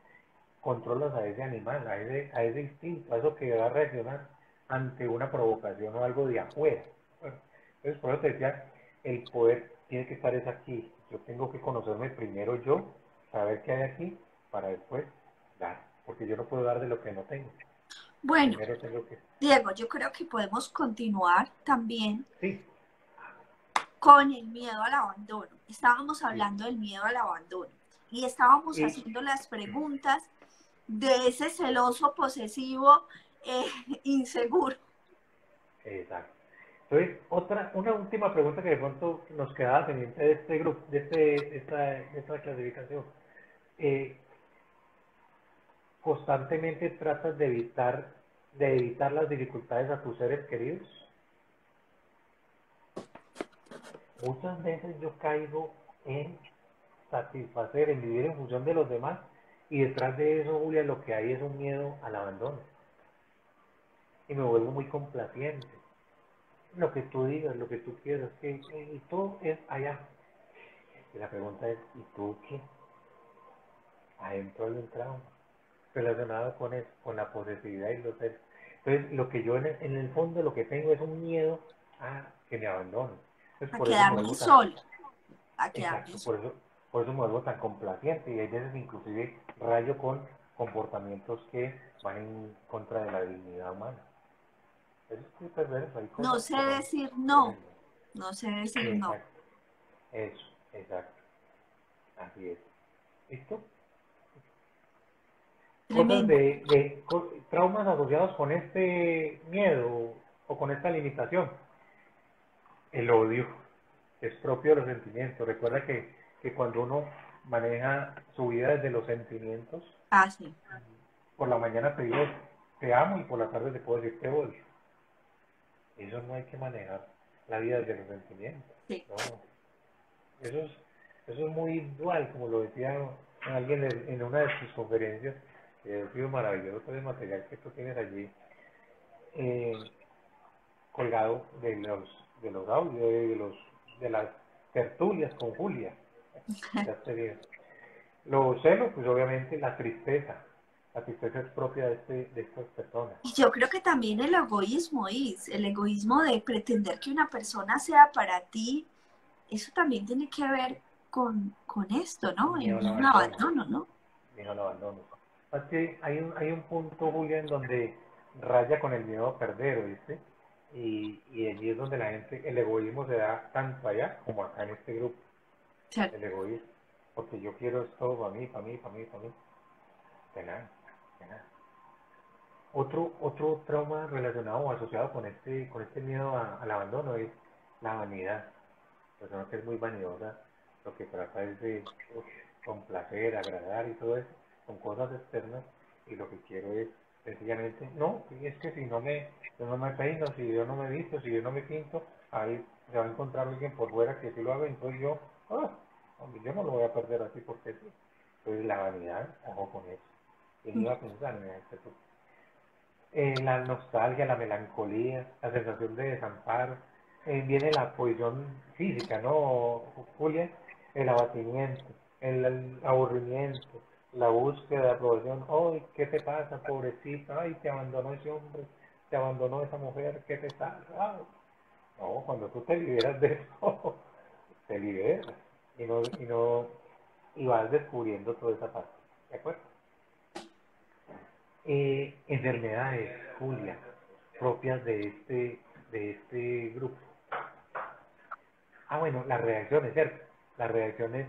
Controlas a ese animal, a ese instinto, a eso que va a reaccionar ante una provocación o algo de afuera. Bueno, entonces, por eso te decía, el poder tiene que estar es aquí. Yo tengo que conocerme primero yo, saber qué hay aquí, para después dar, porque yo no puedo dar de lo que no tengo. Bueno, Primero tengo que... Diego, yo creo que podemos continuar también Sí, con el miedo al abandono. Estábamos sí. hablando del miedo al abandono y estábamos Y, haciendo las preguntas de ese celoso posesivo inseguro. exacto. Entonces, una última pregunta que de pronto nos quedaba pendiente de este grupo, de esta clasificación. Eh, ¿Constantemente tratas de evitar las dificultades a tus seres queridos? Muchas veces yo caigo en satisfacer, en vivir en función de los demás, y detrás de eso, Julia, lo que hay es un miedo al abandono. Y me vuelvo muy complaciente. Lo que tú digas, lo que tú quieras, y todo es allá. Y la pregunta es, ¿y tú qué? Adentro hay un trauma relacionado con eso, con la posesividad y los celos. Entonces, lo que yo en el fondo lo que tengo es un miedo a que me abandonen. Entonces, A por eso me quedarme vuelvo tan, solo, a quedarme exacto, solo. por eso me vuelvo tan complaciente y hay veces inclusive rayo con comportamientos que van en contra de la dignidad humana. Eso es muy perverso, hay No cosas sé que son decir no, tremendas. no sé decir no. Exacto, eso, exacto, así es. ¿Listo? Cosas Tremendo. traumas asociados con este miedo o con esta limitación. El odio es propio de los sentimientos. Recuerda que cuando uno maneja su vida desde los sentimientos, Ah, sí. por la mañana te digo te amo y por la tarde te puedo decir te odio. Eso no hay que manejar la vida desde los sentimientos. Sí. No, eso es, eso es muy dual, como lo decía alguien en una de sus conferencias, que ha sido maravilloso todo el material que tú tienes allí eh, colgado de los audios, de las tertulias con Julia. Ya esté bien. Los celos, pues obviamente la tristeza es propia de estas personas. Y yo creo que también el egoísmo, Is, el egoísmo de pretender que una persona sea para ti, eso también tiene que ver con esto, ¿no? El Miedo al miedo al abandono, abandono, ¿no? miedo al abandono. Es que hay un punto, Julia, en donde raya con el miedo a perder, ¿viste? Y allí es donde la gente, el egoísmo se da tanto allá como acá en este grupo, Cierto. el egoísmo. porque yo quiero esto para mí, para mí, para mí, para mí. De nada, de nada. Otro trauma relacionado o asociado con este miedo al abandono es la vanidad. La persona que es muy vanidosa, lo que trata es de complacer, agradar y todo eso, con cosas externas, y lo que quiero es sencillamente, no, es que si yo no me peino, si yo no me visto, si yo no me pinto, ahí se va a encontrar alguien por fuera que sí lo haga, entonces yo, hombre, yo no lo voy a perder así porque sí. Entonces la vanidad, ojo con eso. ¿Quién iba a pensar en este tipo? La nostalgia, la melancolía, la sensación de desamparo, viene la posición física, ¿no, Julia? El abatimiento, el aburrimiento, la búsqueda de aprobación. ¡Ay, qué te pasa, pobrecita! ¡Ay, te abandonó ese hombre! ¡Te abandonó esa mujer! ¿Qué te pasa? ¡Ay! No, cuando tú te liberas de eso, te liberas y vas descubriendo toda esa parte. ¿De acuerdo? Enfermedades, Julia, propias de este grupo. Ah, bueno, las reacciones, ¿cierto? Las reacciones,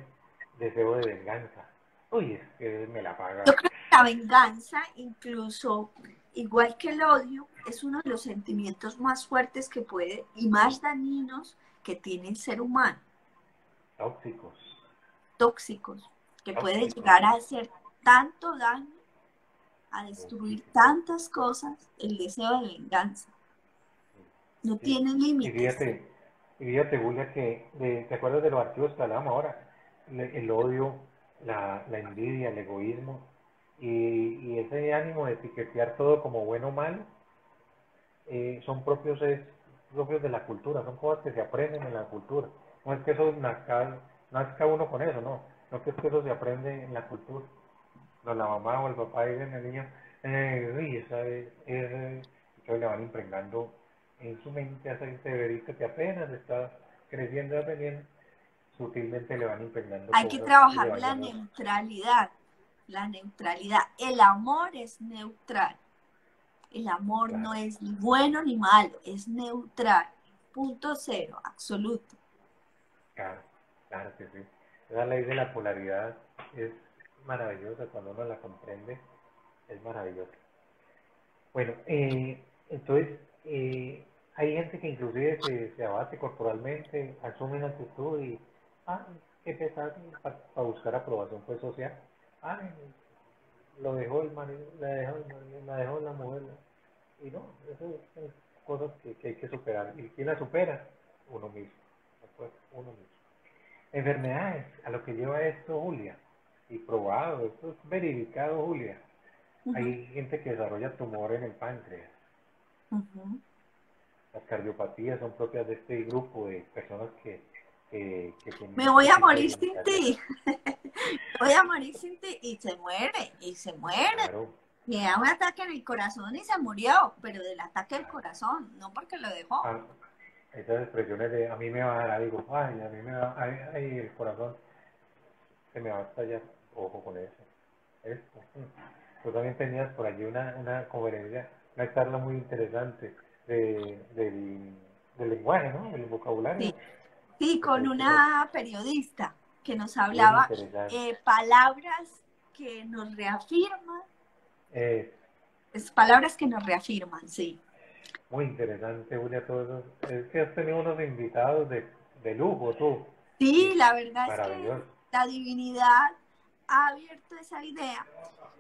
deseo de venganza. Uy, es que me la paga. Yo creo que la venganza, incluso igual que el odio, es uno de los sentimientos más fuertes que puede y más dañinos que tiene el ser humano, Tóxicos, tóxicos, que puede tóxicos. llegar a hacer tanto daño, a destruir Muchísimo. tantas cosas, el deseo de venganza. No Sí. tiene Y límites. fíjate, Julia, ¿te acuerdas de los archivos que hablábamos ahora? El odio, la envidia, el egoísmo y ese ánimo de etiquetear todo como bueno o malo, son propios de la cultura, son cosas que se aprenden en la cultura. No es que eso nazca uno con eso, no. No que es que eso se aprende en la cultura. No, la mamá o el papá dicen al niño, uy, entonces le van impregnando en su mente a ese cerebrito que apenas está creciendo y aprendiendo, sutilmente le van impregnando Hay que cosas y le trabajar van la llamando. neutralidad, la neutralidad. El amor es neutral. El amor no Claro, es ni bueno ni malo, es neutral. Punto cero, absoluto. claro, claro que sí. Esa ley de la polaridad es maravillosa cuando uno la comprende, es maravillosa. Bueno, entonces, hay gente que inclusive se abate corporalmente, asume una actitud y, ah, qué pesar para buscar aprobación pues social. Ay, lo dejó el marido, la dejó la mujer. Y no, eso son cosas que hay que superar. ¿Y quién las supera? Uno mismo. Después, uno mismo. Enfermedades, a lo que lleva esto, Julia. Y probado, esto es verificado, Julia. Ujú, Hay gente que desarrolla tumor en el páncreas. ujú. Las cardiopatías son propias de este grupo de personas que tienen Me este voy a tipo de morir sin limitaciones. ti. Voy a morir sin ti. Y se muere, y se muere. Claro, Le da un ataque en el corazón y se murió, pero del ataque del claro. corazón, no porque lo dejó. Ah, esas expresiones de a mí me va a dar algo, ay, a mí me va, ay, el corazón se me va a estallar. Ojo con eso. Esto. Tú también tenías por allí una conferencia, una charla muy interesante del lenguaje, ¿no? Del vocabulario. Sí, sí, Que con tuviste por una periodista que nos bien hablaba interesante. palabras que nos reafirman, Eh, es palabras que nos reafirman, sí. Muy interesante, Julia, todo eso. Es que has tenido unos invitados de lujo, tú. Sí, Y la verdad es que maravilloso. la divinidad ha abierto esa idea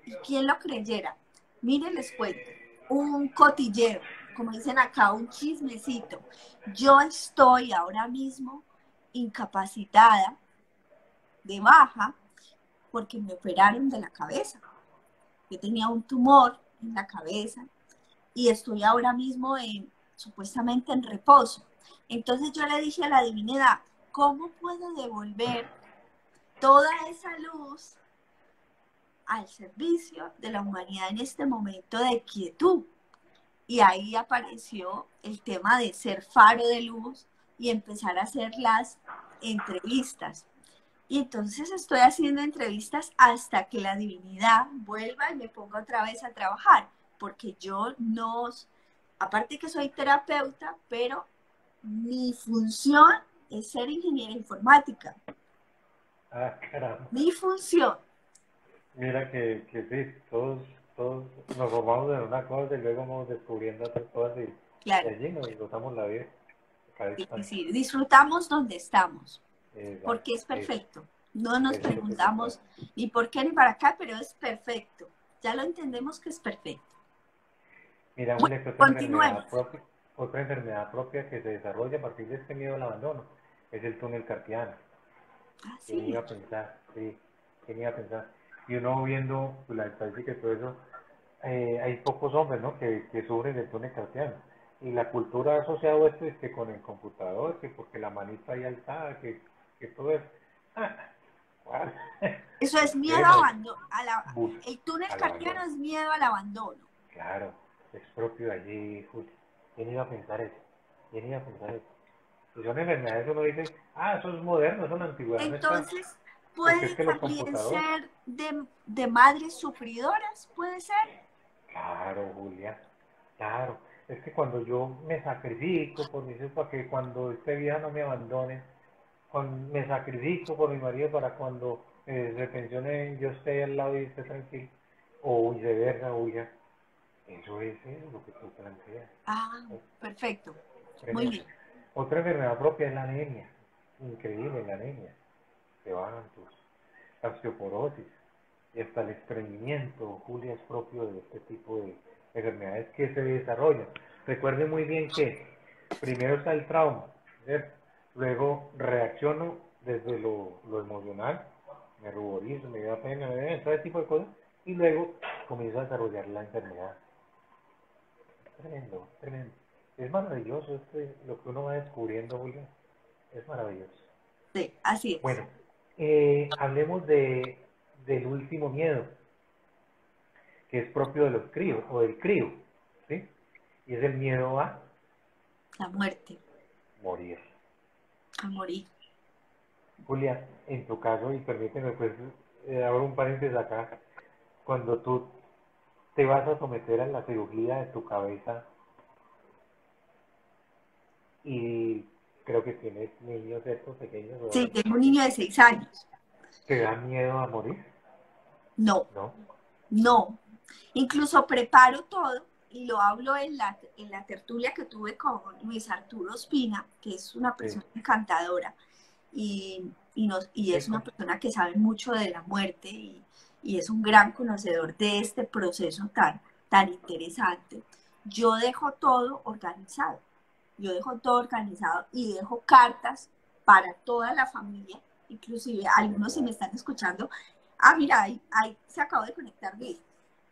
y quién lo creyera. Miren, les cuento, un cotilleo, como dicen acá, un chismecito. Yo estoy ahora mismo incapacitada, de baja, porque me operaron de la cabeza. Yo tenía un tumor en la cabeza y estoy ahora mismo supuestamente en reposo. Entonces yo le dije a la divinidad, ¿cómo puedo devolver toda esa luz al servicio de la humanidad en este momento de quietud? Y ahí apareció el tema de ser faro de luz y empezar a hacer las entrevistas. Y entonces estoy haciendo entrevistas hasta que la divinidad vuelva y me ponga otra vez a trabajar, porque yo no, aparte que soy terapeuta, pero mi función es ser ingeniera informática. Ah, caramba. Mi función. Mira que sí, todos nos formamos en una cosa y luego vamos descubriendo otras cosas y Claro, allí nos gozamos la vida a cada sí, sí, instante. sí. Disfrutamos donde estamos, porque Exacto, es perfecto. No eso nos es lo que es verdad. preguntamos ni por qué ni para acá, pero es perfecto. Ya lo entendemos que es perfecto. Mira, Bueno, Julia, que continuemos. otra enfermedad propia que se desarrolla a partir de este miedo al abandono es el túnel carpiano. ¿Quién iba Así. a pensar? Sí, ¿quién iba a pensar? Y uno viendo pues, la estadística y todo eso, hay pocos hombres, ¿no? Que sufren del túnel carpiano. Y la cultura ha asociado esto es que con el computador, que porque la manita ahí alzada, que todo es... Ah, ¿cuál? Eso es miedo a Busquemos, abandono. bus El túnel al carpiano abandono. es miedo al abandono. Claro, es propio de allí, Julio. ¿Quién iba a pensar eso? ¿Quién iba a pensar eso? Si son enfermedades, uno dice, ah, eso es moderno, eso en la antigüedad no está. Entonces, Porque es puede que los también computadores. ser de madres sufridoras, puede ser. Claro, Julia, claro. Es que cuando yo me sacrifico por mis hijos, para que cuando esté vieja no me abandone, me sacrifico por mi marido para cuando se pensione yo esté al lado y esté tranquilo, o viceversa, Julia. Eso es lo que tú planteas. Ah, perfecto. Muy Tremendo. bien. Otra enfermedad propia es la anemia. Increíble la anemia. Se bajan tus la osteoporosis y hasta el estreñimiento, Julia, es propio de este tipo de enfermedades que se desarrollan. Recuerde muy bien que primero está el trauma, ¿cierto? Luego reacciono desde lo emocional, me ruborizo, me da pena, todo ese tipo de cosas, y luego comienzo a desarrollar la enfermedad. Tremendo, tremendo. Es maravilloso lo que uno va descubriendo, Julia. Es maravilloso. Sí, así es. Bueno, hablemos del último miedo, que es propio de los críos o del crío, ¿sí? Y es el miedo a La muerte, morir. a morir. Julia, en tu caso, y permíteme pues abro un paréntesis acá, cuando tú te vas a someter a la cirugía de tu cabeza y creo que tienes niños estos pequeños o Sí, algo, tengo un ¿sí? niño de 6 años. ¿Te da miedo a morir? No, ¿No? no. Incluso preparo todo y lo hablo en la tertulia que tuve con Luis Arturo Espina, que es una Sí, persona encantadora y sí, es una persona que sabe mucho de la muerte y es un gran conocedor de este proceso tan interesante. Yo dejo todo organizado. Yo dejo todo organizado y dejo cartas para toda la familia, inclusive algunos si me están escuchando, mira, ahí se acabó de conectar Luis.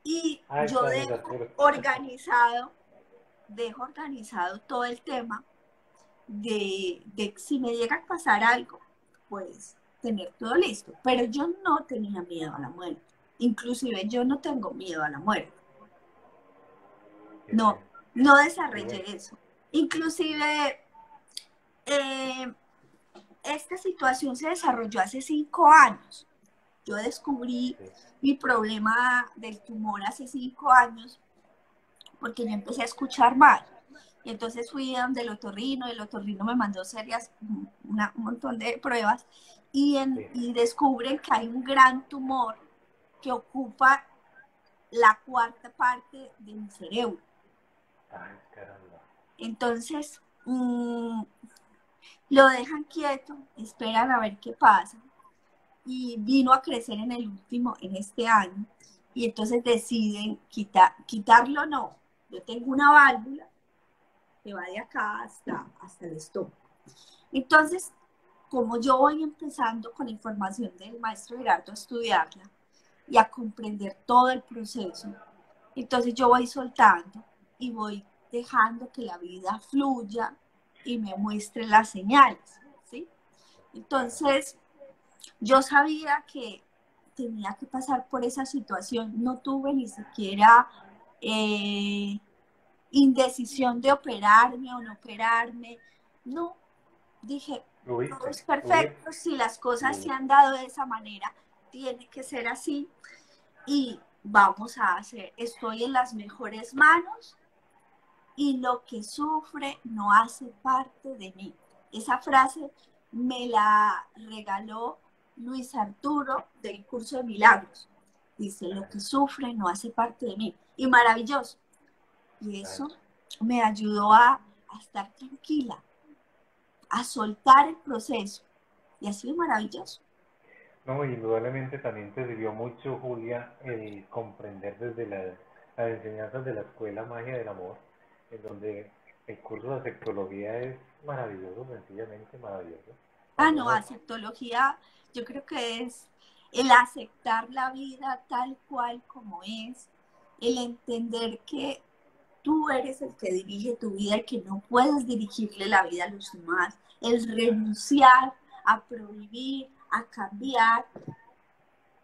Y ahí yo está Luis Arturo. dejo organizado todo el tema de si me llega a pasar algo, pues tener todo listo. Pero yo no tenía miedo a la muerte. Inclusive yo no tengo miedo a la muerte. Qué No, bueno, no qué desarrollé bueno. eso. Inclusive eh, esta situación se desarrolló hace 5 años. Yo descubrí Sí, mi problema del tumor hace 5 años porque yo empecé a escuchar mal. Y entonces fui a donde el otorrino me mandó un montón de pruebas sí. y descubren que hay un gran tumor que ocupa la cuarta parte de mi cerebro. Ay, caramba. Entonces, lo dejan quieto, esperan a ver qué pasa y vino a crecer en este año y entonces deciden quitarlo. No, yo tengo una válvula que va de acá hasta el estómago. Entonces, como yo voy empezando con la información del maestro Gerardo a estudiarla y a comprender todo el proceso, entonces yo voy soltando y voy dejando que la vida fluya y me muestre las señales, ¿sí? Claro. Entonces, yo sabía que tenía que pasar por esa situación, no tuve ni siquiera eh, indecisión de operarme o no operarme, no, dije, todo Fluiste, es fluiste, perfecto, si las cosas se fluiste. han dado de esa manera, tiene que ser así y vamos a hacer, estoy en las mejores manos y lo que sufre no hace parte de mí. Esa frase me la regaló Luis Arturo del curso de milagros. Dice, lo que sufre no hace parte de mí. Y maravilloso. Y eso me ayudó a estar tranquila, a soltar el proceso. Y ha sido maravilloso. No, indudablemente también te sirvió mucho, Julia, el comprender desde las enseñanzas de la Escuela Magia del Amor, en donde el curso de sexología es maravilloso, sencillamente maravilloso. Cuando No, uno, aceptología, yo creo que es el aceptar la vida tal cual como es, el entender que tú eres el que dirige tu vida y que no puedes dirigirle la vida a los demás, el renunciar a prohibir, a cambiar,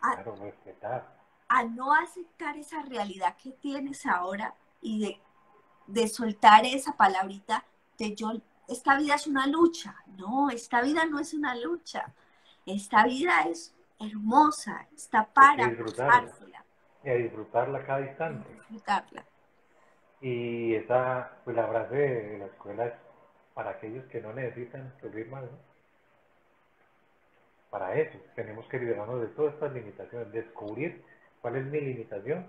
a, claro, respetar. a no aceptar esa realidad que tienes ahora y de soltar esa palabrita de yo, esta vida es una lucha. No, esta vida no es una lucha. Esta vida es hermosa, está Hay que para disfrutarla, gozársela y a disfrutarla cada y instante. disfrutarla. Y esa, pues la frase de la escuela es para aquellos que no necesitan sufrir más, ¿no? Para eso tenemos que liberarnos de todas estas limitaciones, descubrir cuál es mi limitación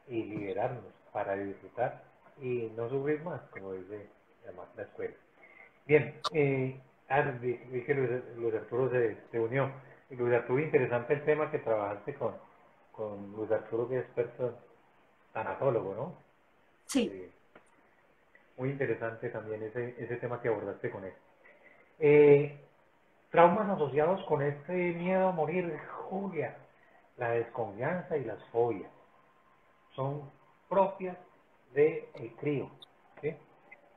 y liberarnos para disfrutar y no sufrir más, como dice además la escuela. Bien, vi que Luis Arturo se unió. Y Luis Arturo, interesante el tema que trabajaste con Luis Arturo, que es experto tanatólogo, ¿no? Sí, Eh, Muy interesante también ese tema que abordaste con él. Eh, Traumas asociados con este miedo a morir, Julia, la desconfianza y las fobias son propias del crío. ¿Sí?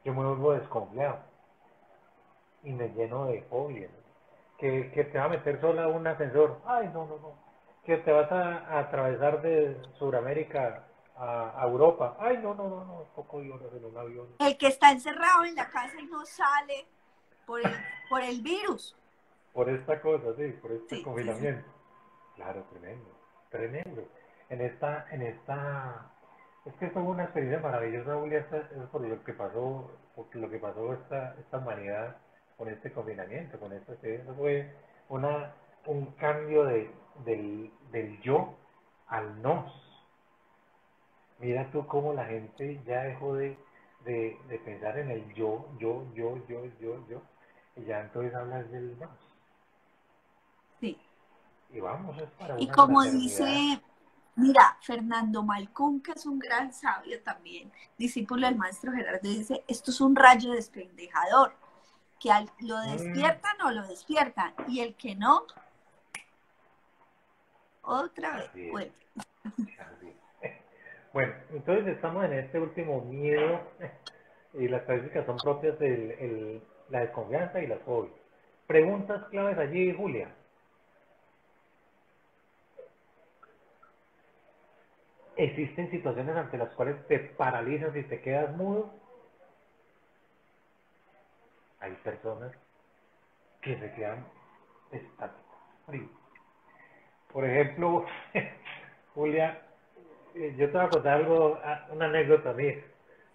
Yo me vuelvo desconfiado y me lleno de fobias. Que te va a meter sola a un ascensor. Ay, no, no, no. Que te vas a atravesar de Sudamérica a Europa. Ay, no, no, no, no. Poco lloras en un avión. el que está encerrado en la casa y no sale por el virus. Por esta cosa, sí, por este Sí, sí, sí. confinamiento. Claro, tremendo, tremendo. Es que fue una experiencia maravillosa, Julia, es por lo que pasó, esta humanidad con este confinamiento, con esta experiencia, fue una, un cambio del yo al nos. Mira tú cómo la gente ya dejó de pensar en el yo, y ya entonces hablas del nos. Sí. Y vamos, es para Y una como fraternidad. dice, mira, Fernando Malcún, que es un gran sabio también, discípulo del maestro Gerardo, dice, esto es un rayo despendejador, que lo Mm, despiertan o lo despiertan, y el que no, otra vez así es, vuelve. así es. Bueno, entonces estamos en este último miedo y las características son propias de la desconfianza y la fobia. Preguntas claves allí, Julia. ¿Existen situaciones ante las cuales te paralizas y te quedas mudo? Hay personas que se quedan estáticos, fríos. Por ejemplo, Julia, yo te voy a contar algo, una anécdota mía.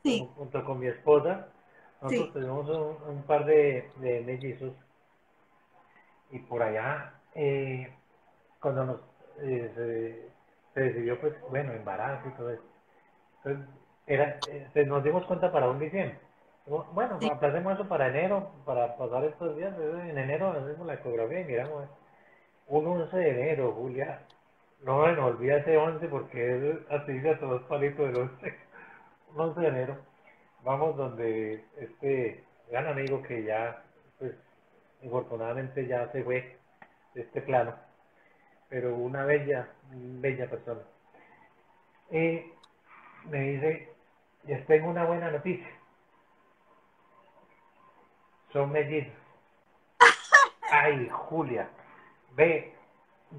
Sí, Junto con mi esposa, nosotros sí, tuvimos un par de mellizos y por allá, cuando se decidió, pues, bueno, embarazo y todo eso. Entonces, nos dimos cuenta para un diciembre. Bueno, sí. aplacemos eso para enero, para pasar estos días. En enero hacemos la ecografía y miramos. Un 11 de enero, Julia. No me olvida ese 11 porque es así de todos palitos del 11. Un 11 de enero. Vamos donde este gran amigo que ya, pues, infortunadamente ya se fue de este plano, pero una bella, bella persona. Y me dice, les tengo una buena noticia, son mellizos. Ay, Julia, ve,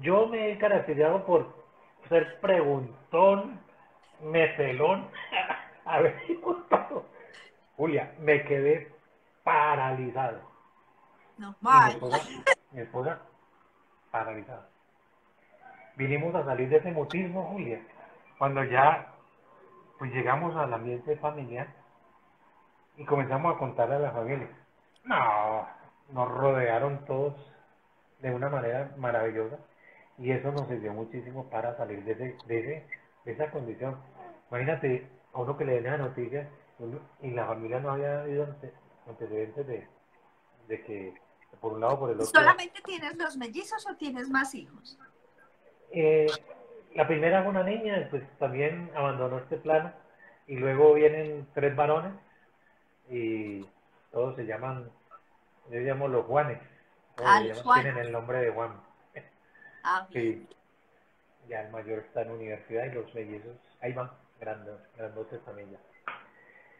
yo me he caracterizado por ser preguntón, mecelón, a ver si todo. Julia, me quedé paralizado. Y Normal. mi esposa, paralizada. Vinimos a salir de ese mutismo, Julia, cuando ya pues llegamos al ambiente familiar y comenzamos a contarle a la familia. No, nos rodearon todos de una manera maravillosa y eso nos sirvió muchísimo para salir de esa condición. Imagínate a uno que le den la noticia y la familia no había habido antecedentes de que por un lado o por el otro. ¿Solamente tienes los mellizos o tienes más hijos? Eh, la primera fue una niña, pues también abandonó este plano y luego vienen tres varones y todos se llaman, yo llamo los Juanes, todos Ah, se los llaman, Juan. tienen el nombre de Juan. Ah, bien. Sí, ya el mayor está en universidad y los mellizos, ahí van, grandotes también ya.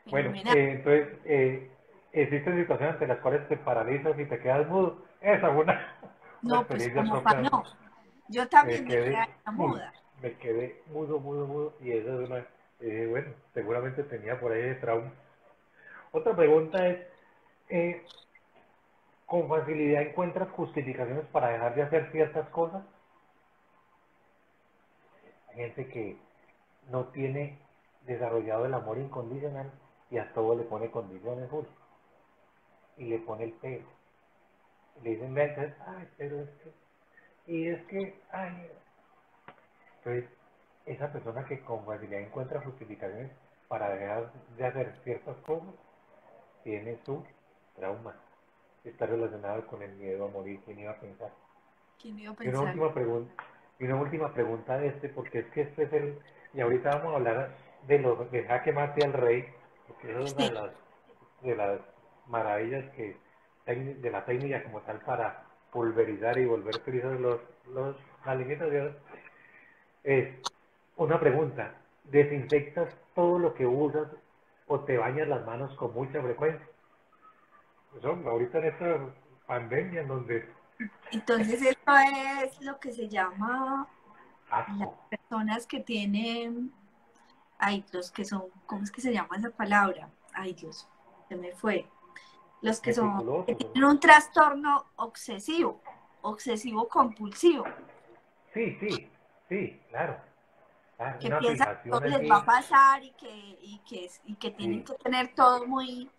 Bueno, Fenomenal. entonces, existen situaciones ante las cuales te paralizas y te quedas mudo. Esa fue una No, pues experiencia como para propia. no. Yo Me también me quedé, quedé muda. me quedé mudo, y eso es una, bueno, seguramente tenía por ahí de trauma. Otra pregunta es, eh, ¿con facilidad encuentras justificaciones para dejar de hacer ciertas cosas? Hay gente que no tiene desarrollado el amor incondicional y a todo le pone condiciones, Julio, y le pone el pero. Le dicen veces, ay, pero es que, y es que, ay. Entonces, esa persona que con facilidad encuentra justificaciones para dejar de hacer ciertas cosas, tiene su trauma. Está relacionado con el miedo a morir, ¿quién iba a pensar? ¿Quién iba a Y una pensar? última pregunta, de porque es que este es y ahorita vamos a hablar de jaque mate al rey, porque eso es una Sí. de las maravillas de la técnica como tal para pulverizar y volver fríos las limitaciones. Es una pregunta, ¿desinfectas todo lo que usas o te bañas las manos con mucha frecuencia? Eso, ahorita en esta pandemia en donde Entonces, esto es lo que se llama las asco, personas que tienen, ay, los que son, ¿cómo es que se llama esa palabra? Ay, Dios, se me fue. Los que son, que meticulosos, ¿no? tienen un trastorno obsesivo, obsesivo compulsivo, Sí, sí, sí, claro. Ah, que una piensan que todo fijación les va a allí, pasar y que tienen sí, que tener todo muy,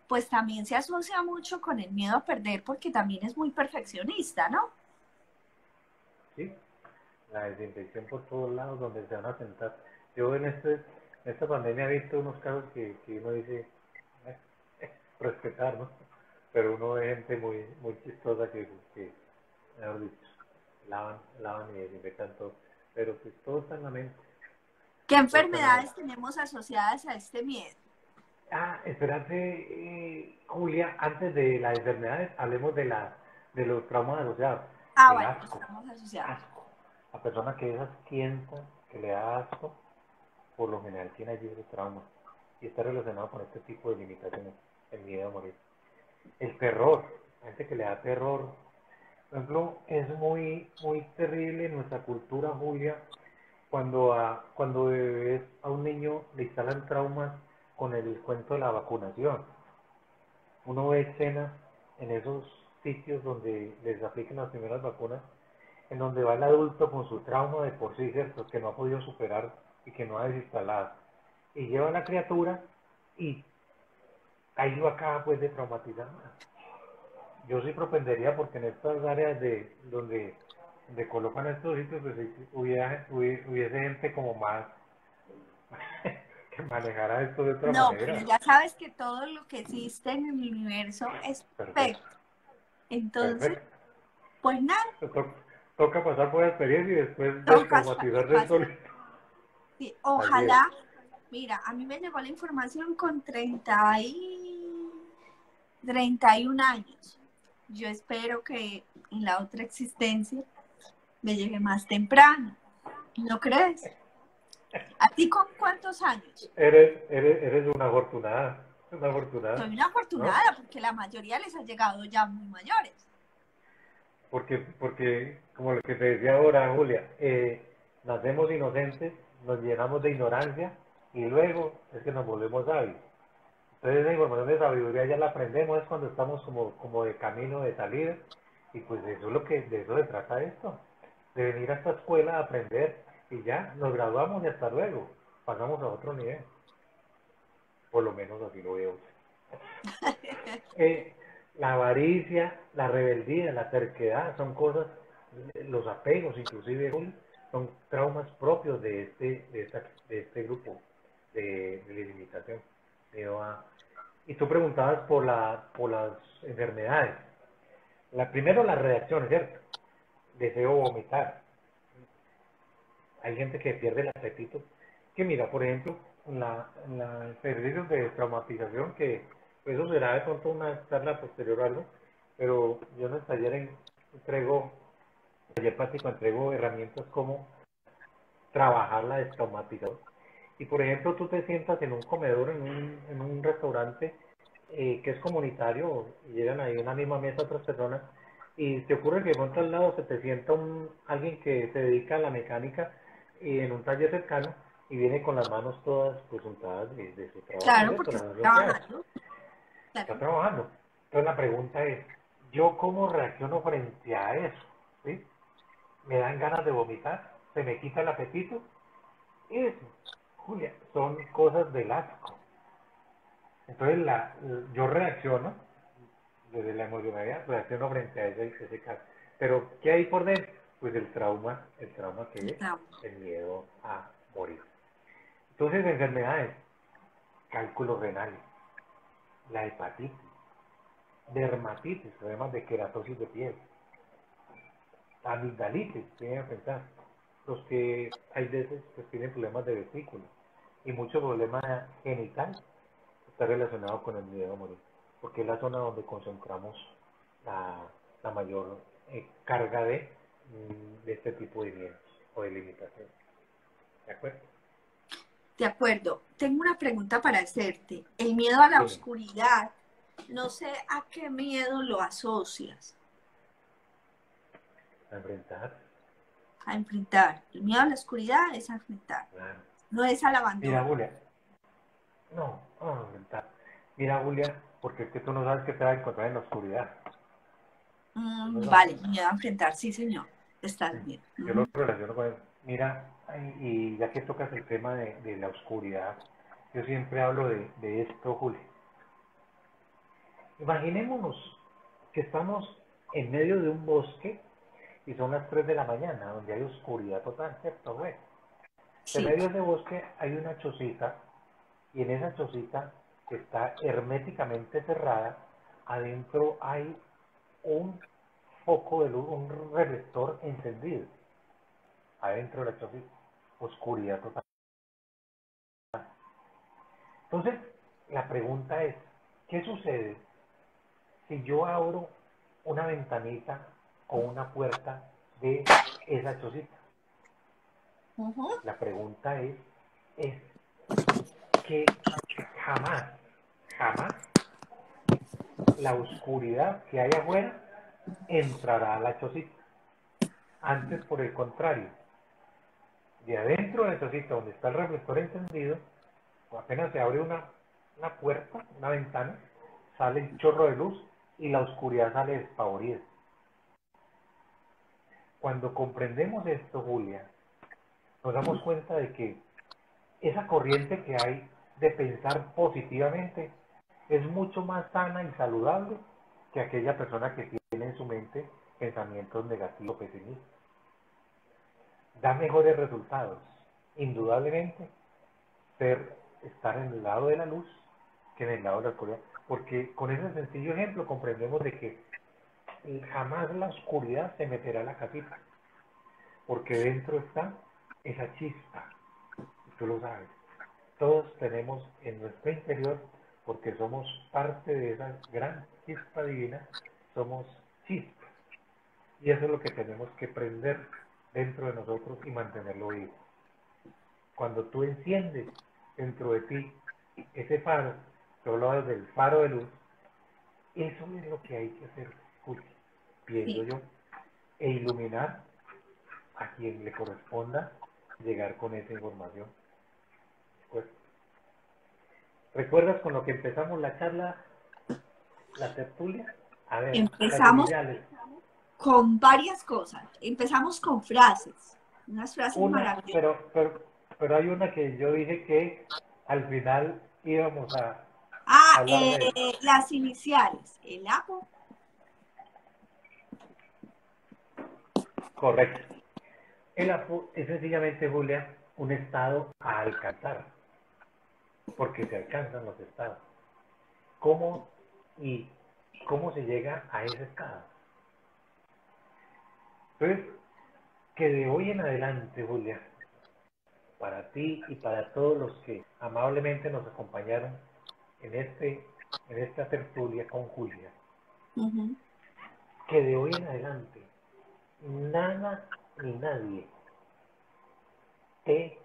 pues también se asocia mucho con el miedo a perder porque también es muy perfeccionista, ¿no? sí, la desinfección por todos lados donde se van a sentar. Yo en esta pandemia he visto unos casos que uno dice, eh, respetar, ¿no? Pero uno ve gente muy chistosa que mejor dicho, lavan y desinfectan todo. Pero pues todo está en la mente, ¿Qué todo está en la mente. enfermedades tenemos asociadas a este miedo? Ah, espérate, Julia, antes de las enfermedades, hablemos de los traumas asociados. Ah, El bueno, asco, estamos asociados. asco. La persona que es asquienta, que le da asco, por lo general tiene allí ese trauma. Y está relacionado con este tipo de limitaciones, el miedo a morir. El terror, la gente que le da terror. Por ejemplo, es muy terrible en nuestra cultura, Julia, cuando de bebés a un niño le instalan traumas con el cuento de la vacunación. Uno ve escenas en esos sitios donde les aplican las primeras vacunas, en donde va el adulto con su trauma de por sí, ¿cierto? Que no ha podido superar y que no ha desinstalado. Y lleva a la criatura y ahí lo acaba pues de traumatizar. Yo sí propendería porque en estas áreas donde colocan estos sitios, pues hubiese gente como más que manejara esto de otra No, pero manera. ya sabes que todo lo que existe en el universo es Perfecto, perfecto. Entonces, perfecto. pues nada, To- Toca pasar por la experiencia y después tocas destraumatizarse del pasar. solito. Sí, Así es. ojalá, mira, a mí me llegó la información con 31 años. Yo espero que en la otra existencia me llegue más temprano. ¿No crees? ¿A ti con cuántos años? Eres una afortunada, Soy una ¿no? afortunada porque la mayoría les ha llegado ya muy mayores. Porque, como lo que te decía ahora, Julia, nacemos inocentes, nos llenamos de ignorancia y luego es que nos volvemos sabios. Entonces esa información de sabiduría ya la aprendemos es cuando estamos como de camino de salida y pues eso es de eso se trata esto, de venir a esta escuela a aprender y ya nos graduamos y hasta luego, pasamos a otro nivel, por lo menos así lo veo. Eh, La avaricia, la rebeldía, la terquedad, son cosas, los apegos inclusive, son traumas propios de este grupo de limitación. Y tú preguntabas por las enfermedades. Primero las reacciones, ¿cierto? Deseo vomitar. Hay gente que pierde el apetito. Que mira, por ejemplo, en la ejercicios de traumatización, que eso será de pronto una charla posterior o algo, pero yo en el taller entrego, taller práctico, entrego herramientas como trabajar la destraumatización. Y por ejemplo, tú te sientas en un comedor, en un restaurante que es comunitario, y llegan ahí en una misma mesa otras personas, y te ocurre que de pronto al lado se te sienta alguien que se dedica a la mecánica y en un taller cercano y viene con las manos todas pues untadas de su trabajo, Claro, ¿cierto? porque La está función que hace. trabajando. Está Claro. trabajando. Entonces la pregunta es, ¿yo cómo reacciono frente a eso? ¿Sí? ¿Me dan ganas de vomitar? ¿Se me quita el apetito? Eso, Julia, son cosas del asco. Entonces yo reacciono, desde la emocionalidad, reacciono frente a ese caso. Pero, ¿qué hay por dentro? Pues el trauma que es Está- el miedo a morir. Entonces, enfermedades, cálculos renales, la hepatitis, dermatitis, problemas de queratosis de piel, amigdalitis, tienen que pensar, los que hay veces pues, tienen problemas de vesícula y mucho problema genital está relacionado con el miedo a morir, porque es la zona donde concentramos la mayor carga de este tipo de miedos o de limitaciones. ¿De acuerdo? De acuerdo. Tengo una pregunta para hacerte. El miedo a la Dime, oscuridad, no sé a qué miedo lo asocias a enfrentar, a enfrentar. El miedo a la oscuridad es a enfrentar, claro. no es al Mira, abandono. Julia, no, vamos a enfrentar. Mira, Julia, porque es que tú no sabes qué te va a encontrar en la oscuridad. Tú no sabes. Vale, miedo a enfrentar, sí, señor. Estás bien. Yo lo relaciono con eso. Mira, y ya que tocas el tema de la oscuridad, yo siempre hablo de esto, Julia. Imaginémonos que estamos en medio de un bosque y son las 3 de la mañana, donde hay oscuridad total, ¿cierto? Bueno, en Sí. medio de ese bosque hay una chocita y en esa chocita que está herméticamente cerrada, adentro hay un foco de luz, un reflector encendido, adentro de la chocita, oscuridad total. Entonces, la pregunta es, ¿qué sucede si yo abro una ventanita o una puerta de esa chocita? Ujú. La pregunta es que jamás, jamás la oscuridad que hay afuera entrará a la chocita. Antes, por el contrario, de adentro de la chocita, donde está el reflector encendido, apenas se abre una puerta, una ventana, sale el chorro de luz y la oscuridad sale despavorida. Cuando comprendemos esto, Julia, nos damos cuenta de que esa corriente que hay de pensar positivamente es mucho más sana y saludable que aquella persona que tiene en su mente pensamientos negativos, pesimistas. Da mejores resultados, indudablemente, estar en el lado de la luz que en el lado de la oscuridad. Porque con ese sencillo ejemplo comprendemos de que jamás la oscuridad se meterá a la casita, porque dentro está esa chispa, y tú lo sabes. Todos tenemos en nuestro interior, porque somos parte de esa gran chispa divina, somos chispas. Y eso es lo que tenemos que prender dentro de nosotros y mantenerlo vivo. Cuando tú enciendes dentro de ti ese faro, que hablabas del faro de luz, eso es lo que hay que hacer, Juli, pienso Sí. yo, e iluminar a quien le corresponda llegar con esa información. Pues, ¿recuerdas con lo que empezamos la charla, la tertulia? A ver, las Empezamos iniciales. con varias cosas. Empezamos con frases, unas frases Una, maravillosas. pero hay una que yo dije que al final íbamos a hablar de él. Las iniciales, el APO. Correcto. El APO es sencillamente, Julia, un estado a alcanzar, porque se alcanzan los estados. ¿Cómo y cómo se llega a ese estado? Entonces, que de hoy en adelante, Julia, para ti y para todos los que amablemente nos acompañaron en, en esta tertulia con Julia, Ujú. que de hoy en adelante nada ni nadie te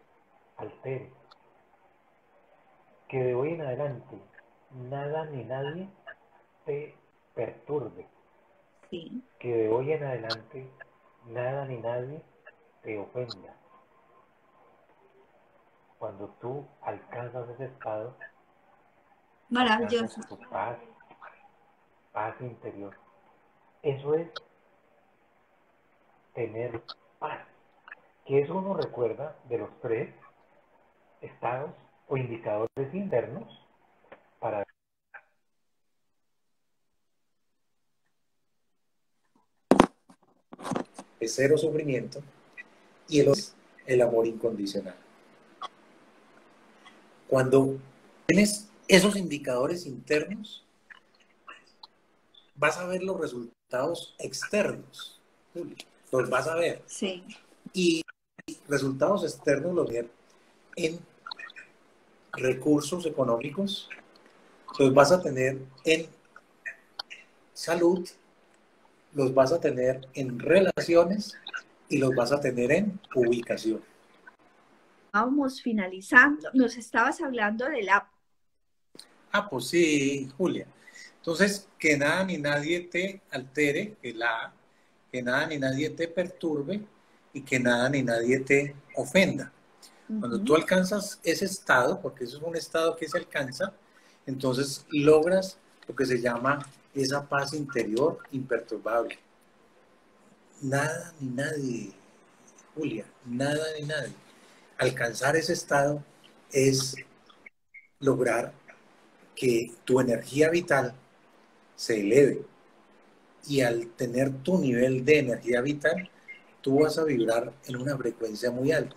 altere, que de hoy en adelante nada ni nadie te perturbe, Sí. que de hoy en adelante nada ni nadie te ofenda. Cuando tú alcanzas ese estado, alcanzas Maravilloso. tu paz, paz interior. Eso es tener paz, que eso uno recuerda de los tres estados o indicadores internos para de cero sufrimiento y el otro es el amor incondicional. Cuando tienes esos indicadores internos, vas a ver los resultados externos, los vas a ver. Sí. Y resultados externos los vas a ver en recursos económicos, los vas a tener en salud, los vas a tener en relaciones y los vas a tener en ubicación. Vamos finalizando. Nos estabas hablando del APO. Ah, pues sí, Julia. Entonces, que nada ni nadie te altere, que nada ni nadie te perturbe y que nada ni nadie te ofenda. Cuando tú Ujú. alcanzas ese estado, porque eso es un estado que se alcanza, entonces logras lo que se llama esa paz interior imperturbable. Nada ni nadie, Julia, nada ni nadie. Alcanzar ese estado es lograr que tu energía vital se eleve. Y al tener tu nivel de energía vital, tú vas a vibrar en una frecuencia muy alta.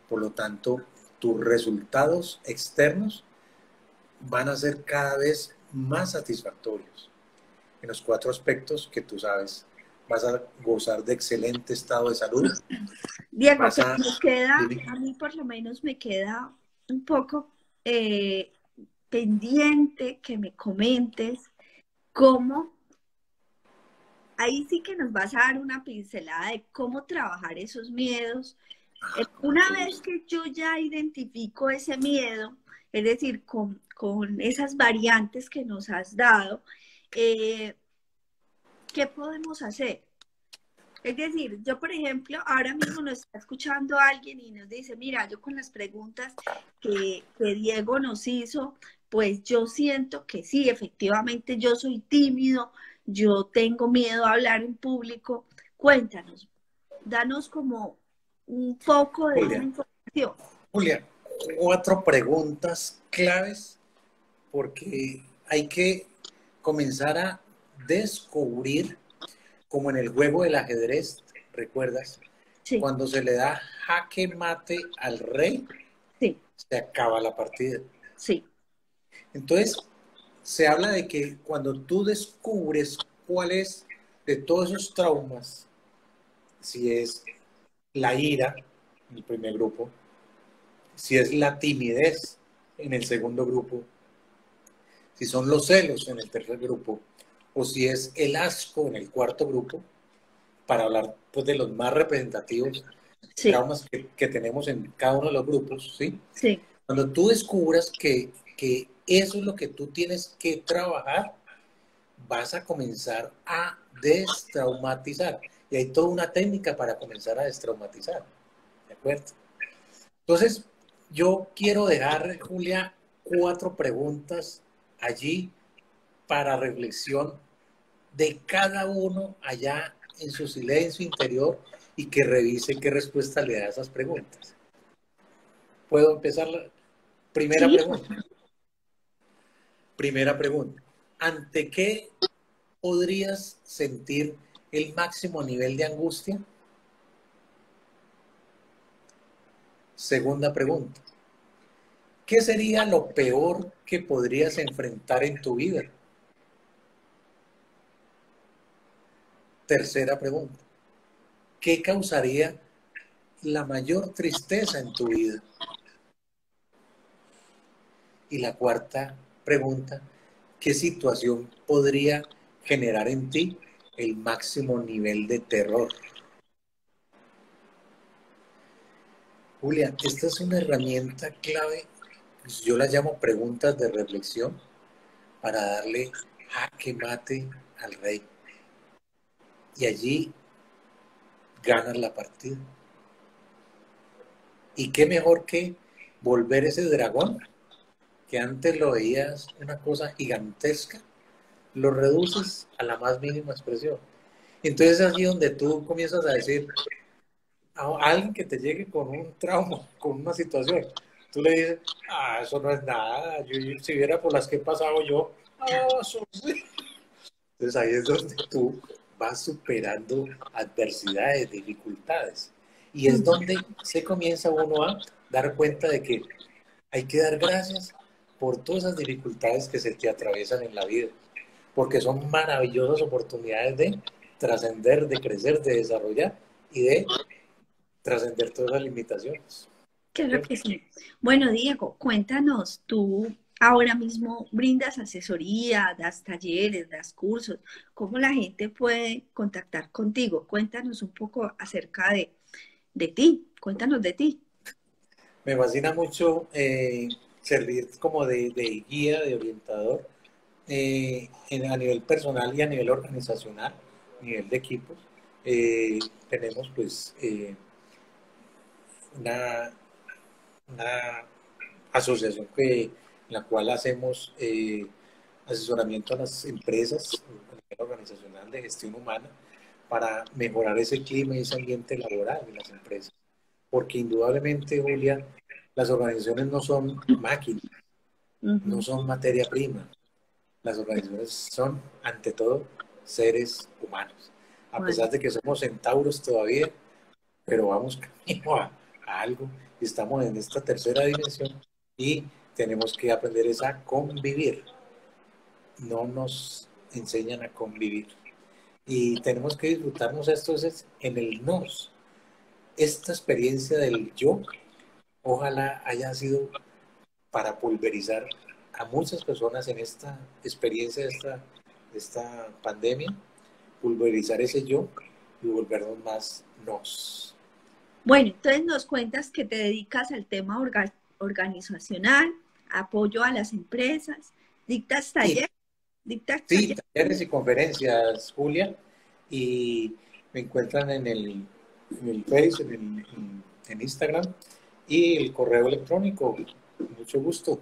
Por lo tanto, tus resultados externos van a ser cada vez más satisfactorios en los 4 aspectos que tú sabes. Vas a gozar de excelente estado de salud. Diego, Vas pero a... nos queda, a mí por lo menos me queda un poco pendiente que me comentes cómo, ahí sí que nos vas a dar una pincelada de cómo trabajar esos miedos. Con Una mucho vez gusto. que yo ya identifico ese miedo, es decir, con esas variantes que nos has dado, ¿qué podemos hacer? Es decir, yo, por ejemplo, ahora mismo nos está escuchando alguien y nos dice, mira, yo con las preguntas que Diego nos hizo, pues yo siento que sí, efectivamente yo soy tímido, yo tengo miedo a hablar en público. Cuéntanos, danos como un poco de esa Julia, información. Julia, 4 preguntas claves porque hay que comenzar a descubrir, como en el juego del ajedrez, ¿recuerdas? Sí, Cuando se le da jaque mate al rey, sí, se acaba la partida. sí. Entonces, se habla de que cuando tú descubres cuál es de todos esos traumas, si es la ira, en el primer grupo, si es la timidez, en el segundo grupo, si son los celos en el tercer grupo, o si es el asco en el cuarto grupo, para hablar pues, de los más representativos Sí, traumas que tenemos en cada uno de los grupos, ¿sí? sí. Cuando tú descubras que eso es lo que tú tienes que trabajar, vas a comenzar a destraumatizar. Y hay toda una técnica para comenzar a destraumatizar, ¿de acuerdo? Entonces, yo quiero dejar, Julia, 4 preguntas allí para reflexión de cada uno allá en su silencio interior y que revise qué respuesta le da a esas preguntas. ¿Puedo empezar la primera Sí, pregunta? Primera pregunta. ¿Ante qué podrías sentir el máximo nivel de angustia? Segunda pregunta. ¿Qué sería lo peor que podrías enfrentar en tu vida? Tercera pregunta. ¿Qué causaría la mayor tristeza en tu vida? Y la cuarta pregunta, ¿qué situación podría generar en ti el máximo nivel de terror? Julia, esta es una herramienta clave, pues yo la llamo preguntas de reflexión para darle jaque mate al rey. Y allí ganas la partida. ¿Y qué mejor que volver ese dragón que antes lo veías una cosa gigantesca, lo reduces a la más mínima expresión? Entonces es allí donde tú comienzas a decir a alguien que te llegue con un trauma, con una situación, tú le dices, eso no es nada, si viera por las que he pasado yo, eso sí. Entonces ahí es donde tú vas superando adversidades, dificultades. Y es donde se comienza uno a dar cuenta de que hay que dar gracias por todas esas dificultades que se te atraviesan en la vida, porque son maravillosas oportunidades de trascender, de crecer, de desarrollar y de trascender todas las limitaciones. Claro ¿Cierto? que sí. Bueno, Diego, cuéntanos, tú ahora mismo brindas asesoría, das talleres, das cursos. ¿Cómo la gente puede contactar contigo? Cuéntanos un poco acerca de ti. Cuéntanos de ti. Me fascina mucho servir como de guía, de orientador a nivel personal y a nivel organizacional, a nivel de equipos. Tenemos pues una, una asociación en la cual hacemos asesoramiento a las empresas a nivel organizacional de gestión humana para mejorar ese clima y ese ambiente laboral en las empresas. Porque indudablemente, Julia, las organizaciones no son máquinas, no Ujú. son materia prima. Las organizaciones son, ante todo, seres humanos. A Bueno, pesar de que somos centauros todavía, pero vamos camino a algo y estamos en esta tercera dimensión y tenemos que aprender a convivir. No nos enseñan a convivir. Y tenemos que disfrutarnos esto es en el nos. Esta experiencia del yo, ojalá haya sido para pulverizar a muchas personas en esta experiencia de esta pandemia, pulverizar ese yo y volvernos más nos. bueno, entonces nos cuentas que te dedicas al tema organizacional, apoyo a las empresas, dictas Y talleres, dictas sí, talleres. talleres y conferencias, Julia, y me encuentran en el Face, en Instagram y el correo electrónico. Mucho gusto.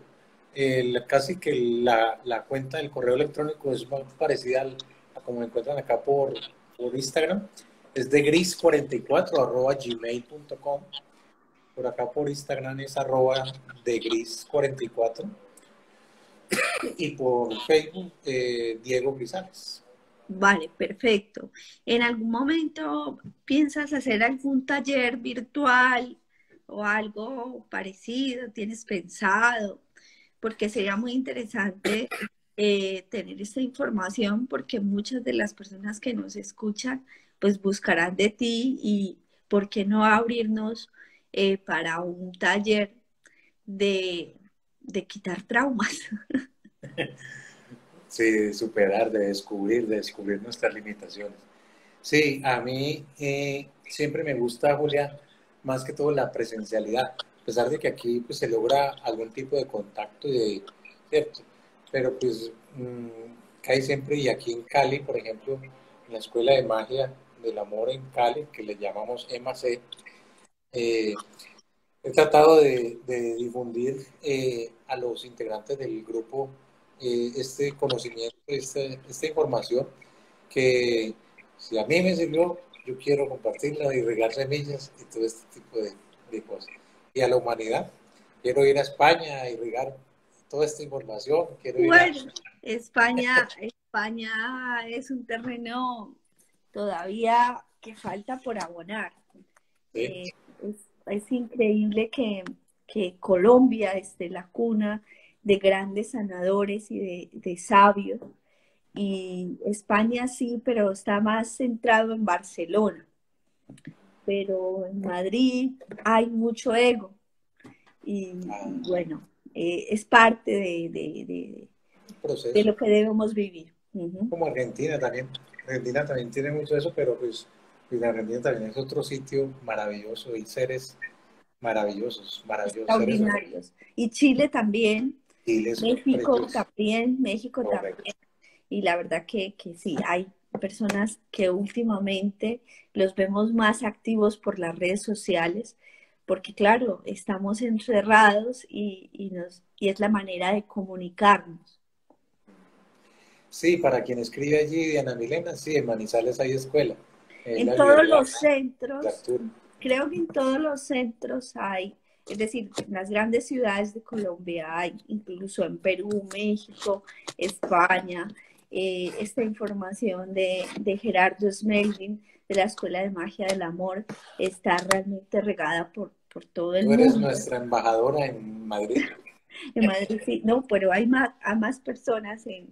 Casi que la cuenta del correo electrónico es más parecida a como me encuentran acá por Instagram. Es de gris44@gmail.com. Por acá por Instagram es de gris44 y por Facebook Diego Grisales. Vale, perfecto. ¿En algún momento piensas hacer algún taller virtual o algo parecido? ¿Tienes pensado? Porque sería muy interesante tener esta información porque muchas de las personas que nos escuchan pues buscarán de ti y ¿por qué no abrirnos para un taller de, de quitar traumas? Sí, de superar, de descubrir nuestras limitaciones. Sí, a mí siempre me gusta, Julia, más que todo la presencialidad, a pesar de que aquí pues, se logra algún tipo de contacto, ¿cierto? Pero pues cae siempre, y aquí en Cali, por ejemplo, en la Escuela de Magia del Amor en Cali, que le llamamos EMAC, he tratado de difundir a los integrantes del grupo este conocimiento, esta información que si a mí me sirvió, yo quiero compartirla y regar semillas y todo este tipo de cosas. Y a la humanidad, quiero ir a España y regar toda esta información. Quiero ir a... Bueno, España es un terreno todavía que falta por abonar. Sí. Es increíble que Colombia esté la cuna de grandes sanadores y de sabios. Y España sí, pero está más centrado en Barcelona. Pero en Madrid hay mucho ego. Y bueno, es parte de proceso. lo que debemos vivir. Como Argentina también. Argentina también tiene mucho de eso, pero pues Argentina también es otro sitio maravilloso y seres maravillosos, seres Extraordinarios. Y Chile también, sutiles, México preciosos. también, México Correcto. también. Y la verdad que sí, hay personas que últimamente los vemos más activos por las redes sociales, porque claro, estamos encerrados y es la manera de comunicarnos. Sí, para quien escribe allí, Diana Milena, sí, en Manizales hay escuela. En La todos librería los de centros, Arturo. creo que en todos los centros hay, es decir, en las grandes ciudades de Colombia hay, incluso en Perú, México, España, esta información de Gerardo Smelling, de la Escuela de Magia del Amor, está realmente regada por todo el Tú eres mundo. nuestra embajadora en Madrid. En Madrid, sí, no, pero hay más personas en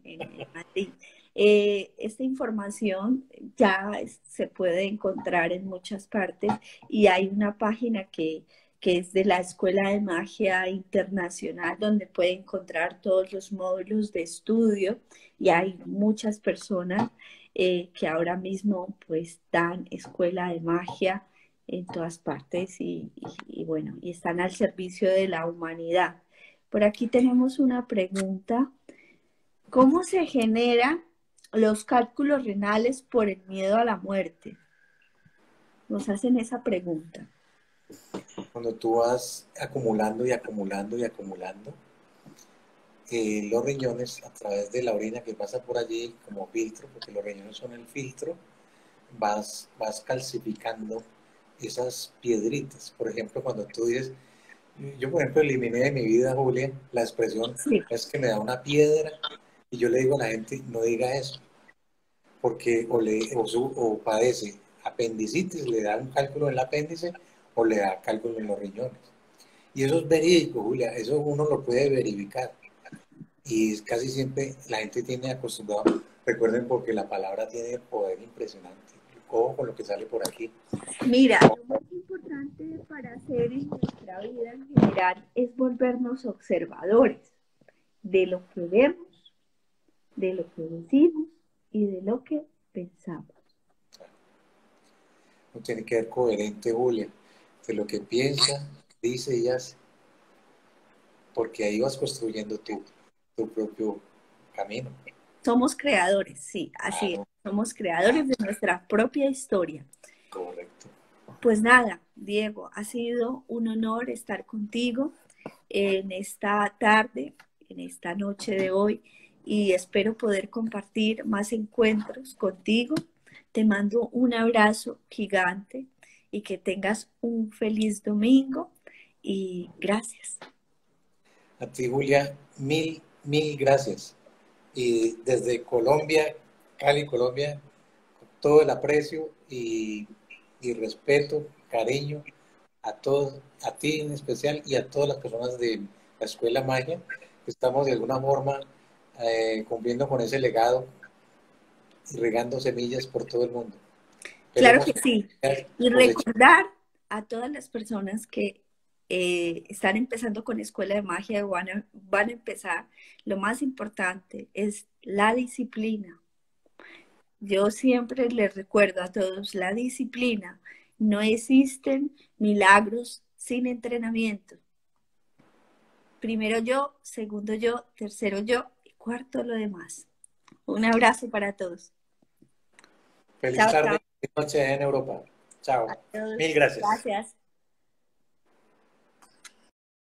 Madrid. Esta información ya se puede encontrar en muchas partes y hay una página que es de la Escuela de Magia Internacional donde puede encontrar todos los módulos de estudio y hay muchas personas que ahora mismo pues dan escuela de magia en todas partes y bueno, y están al servicio de la humanidad. Por aquí tenemos una pregunta. ¿Cómo se generan los cálculos renales por el miedo a la muerte? Nos hacen esa pregunta. Cuando tú vas acumulando y acumulando y acumulando, los riñones a través de la orina que pasa por allí como filtro, porque los riñones son el filtro, vas calcificando esas piedritas. Por ejemplo, cuando tú dices, yo por ejemplo eliminé de mi vida, Julia, la expresión Sí. es que me da una piedra y yo le digo a la gente, no diga eso, porque o padece apendicitis, le da un cálculo en el apéndice o le da cálculo en los riñones. Y eso es verídico, Julia, eso uno lo puede verificar. Y casi siempre la gente tiene acostumbrado, recuerden porque la palabra tiene poder impresionante. Ojo con lo que sale por aquí. Mira, lo más importante para hacer en nuestra vida en general es volvernos observadores de lo que vemos, de lo que decimos y de lo que pensamos. No tiene que ser coherente, Julia, de lo que piensa, dice y hace. Porque ahí vas construyendo tu propio camino. Somos creadores, sí, así es. Somos creadores de nuestra propia historia. Correcto. Pues nada, Diego, ha sido un honor estar contigo en esta tarde, en esta noche de hoy, y espero poder compartir más encuentros contigo. Te mando un abrazo gigante y que tengas un feliz domingo y gracias. A ti, Julia, mil gracias. Y desde Colombia, Cali, Colombia, todo el aprecio y respeto, cariño a todos, a ti en especial y a todas las personas de la Escuela Magia, que estamos de alguna forma cumpliendo con ese legado y regando semillas por todo el mundo. Claro que sí. Y recordar a todas las personas que están empezando con Escuela de Magia, van a empezar, lo más importante es la disciplina. Yo siempre les recuerdo a todos la disciplina. No existen milagros sin entrenamiento. Primero yo, segundo yo, tercero yo y cuarto lo demás. Un abrazo para todos. Feliz Chao, tarde chao. y noche en Europa. Chao. Mil gracias. Gracias.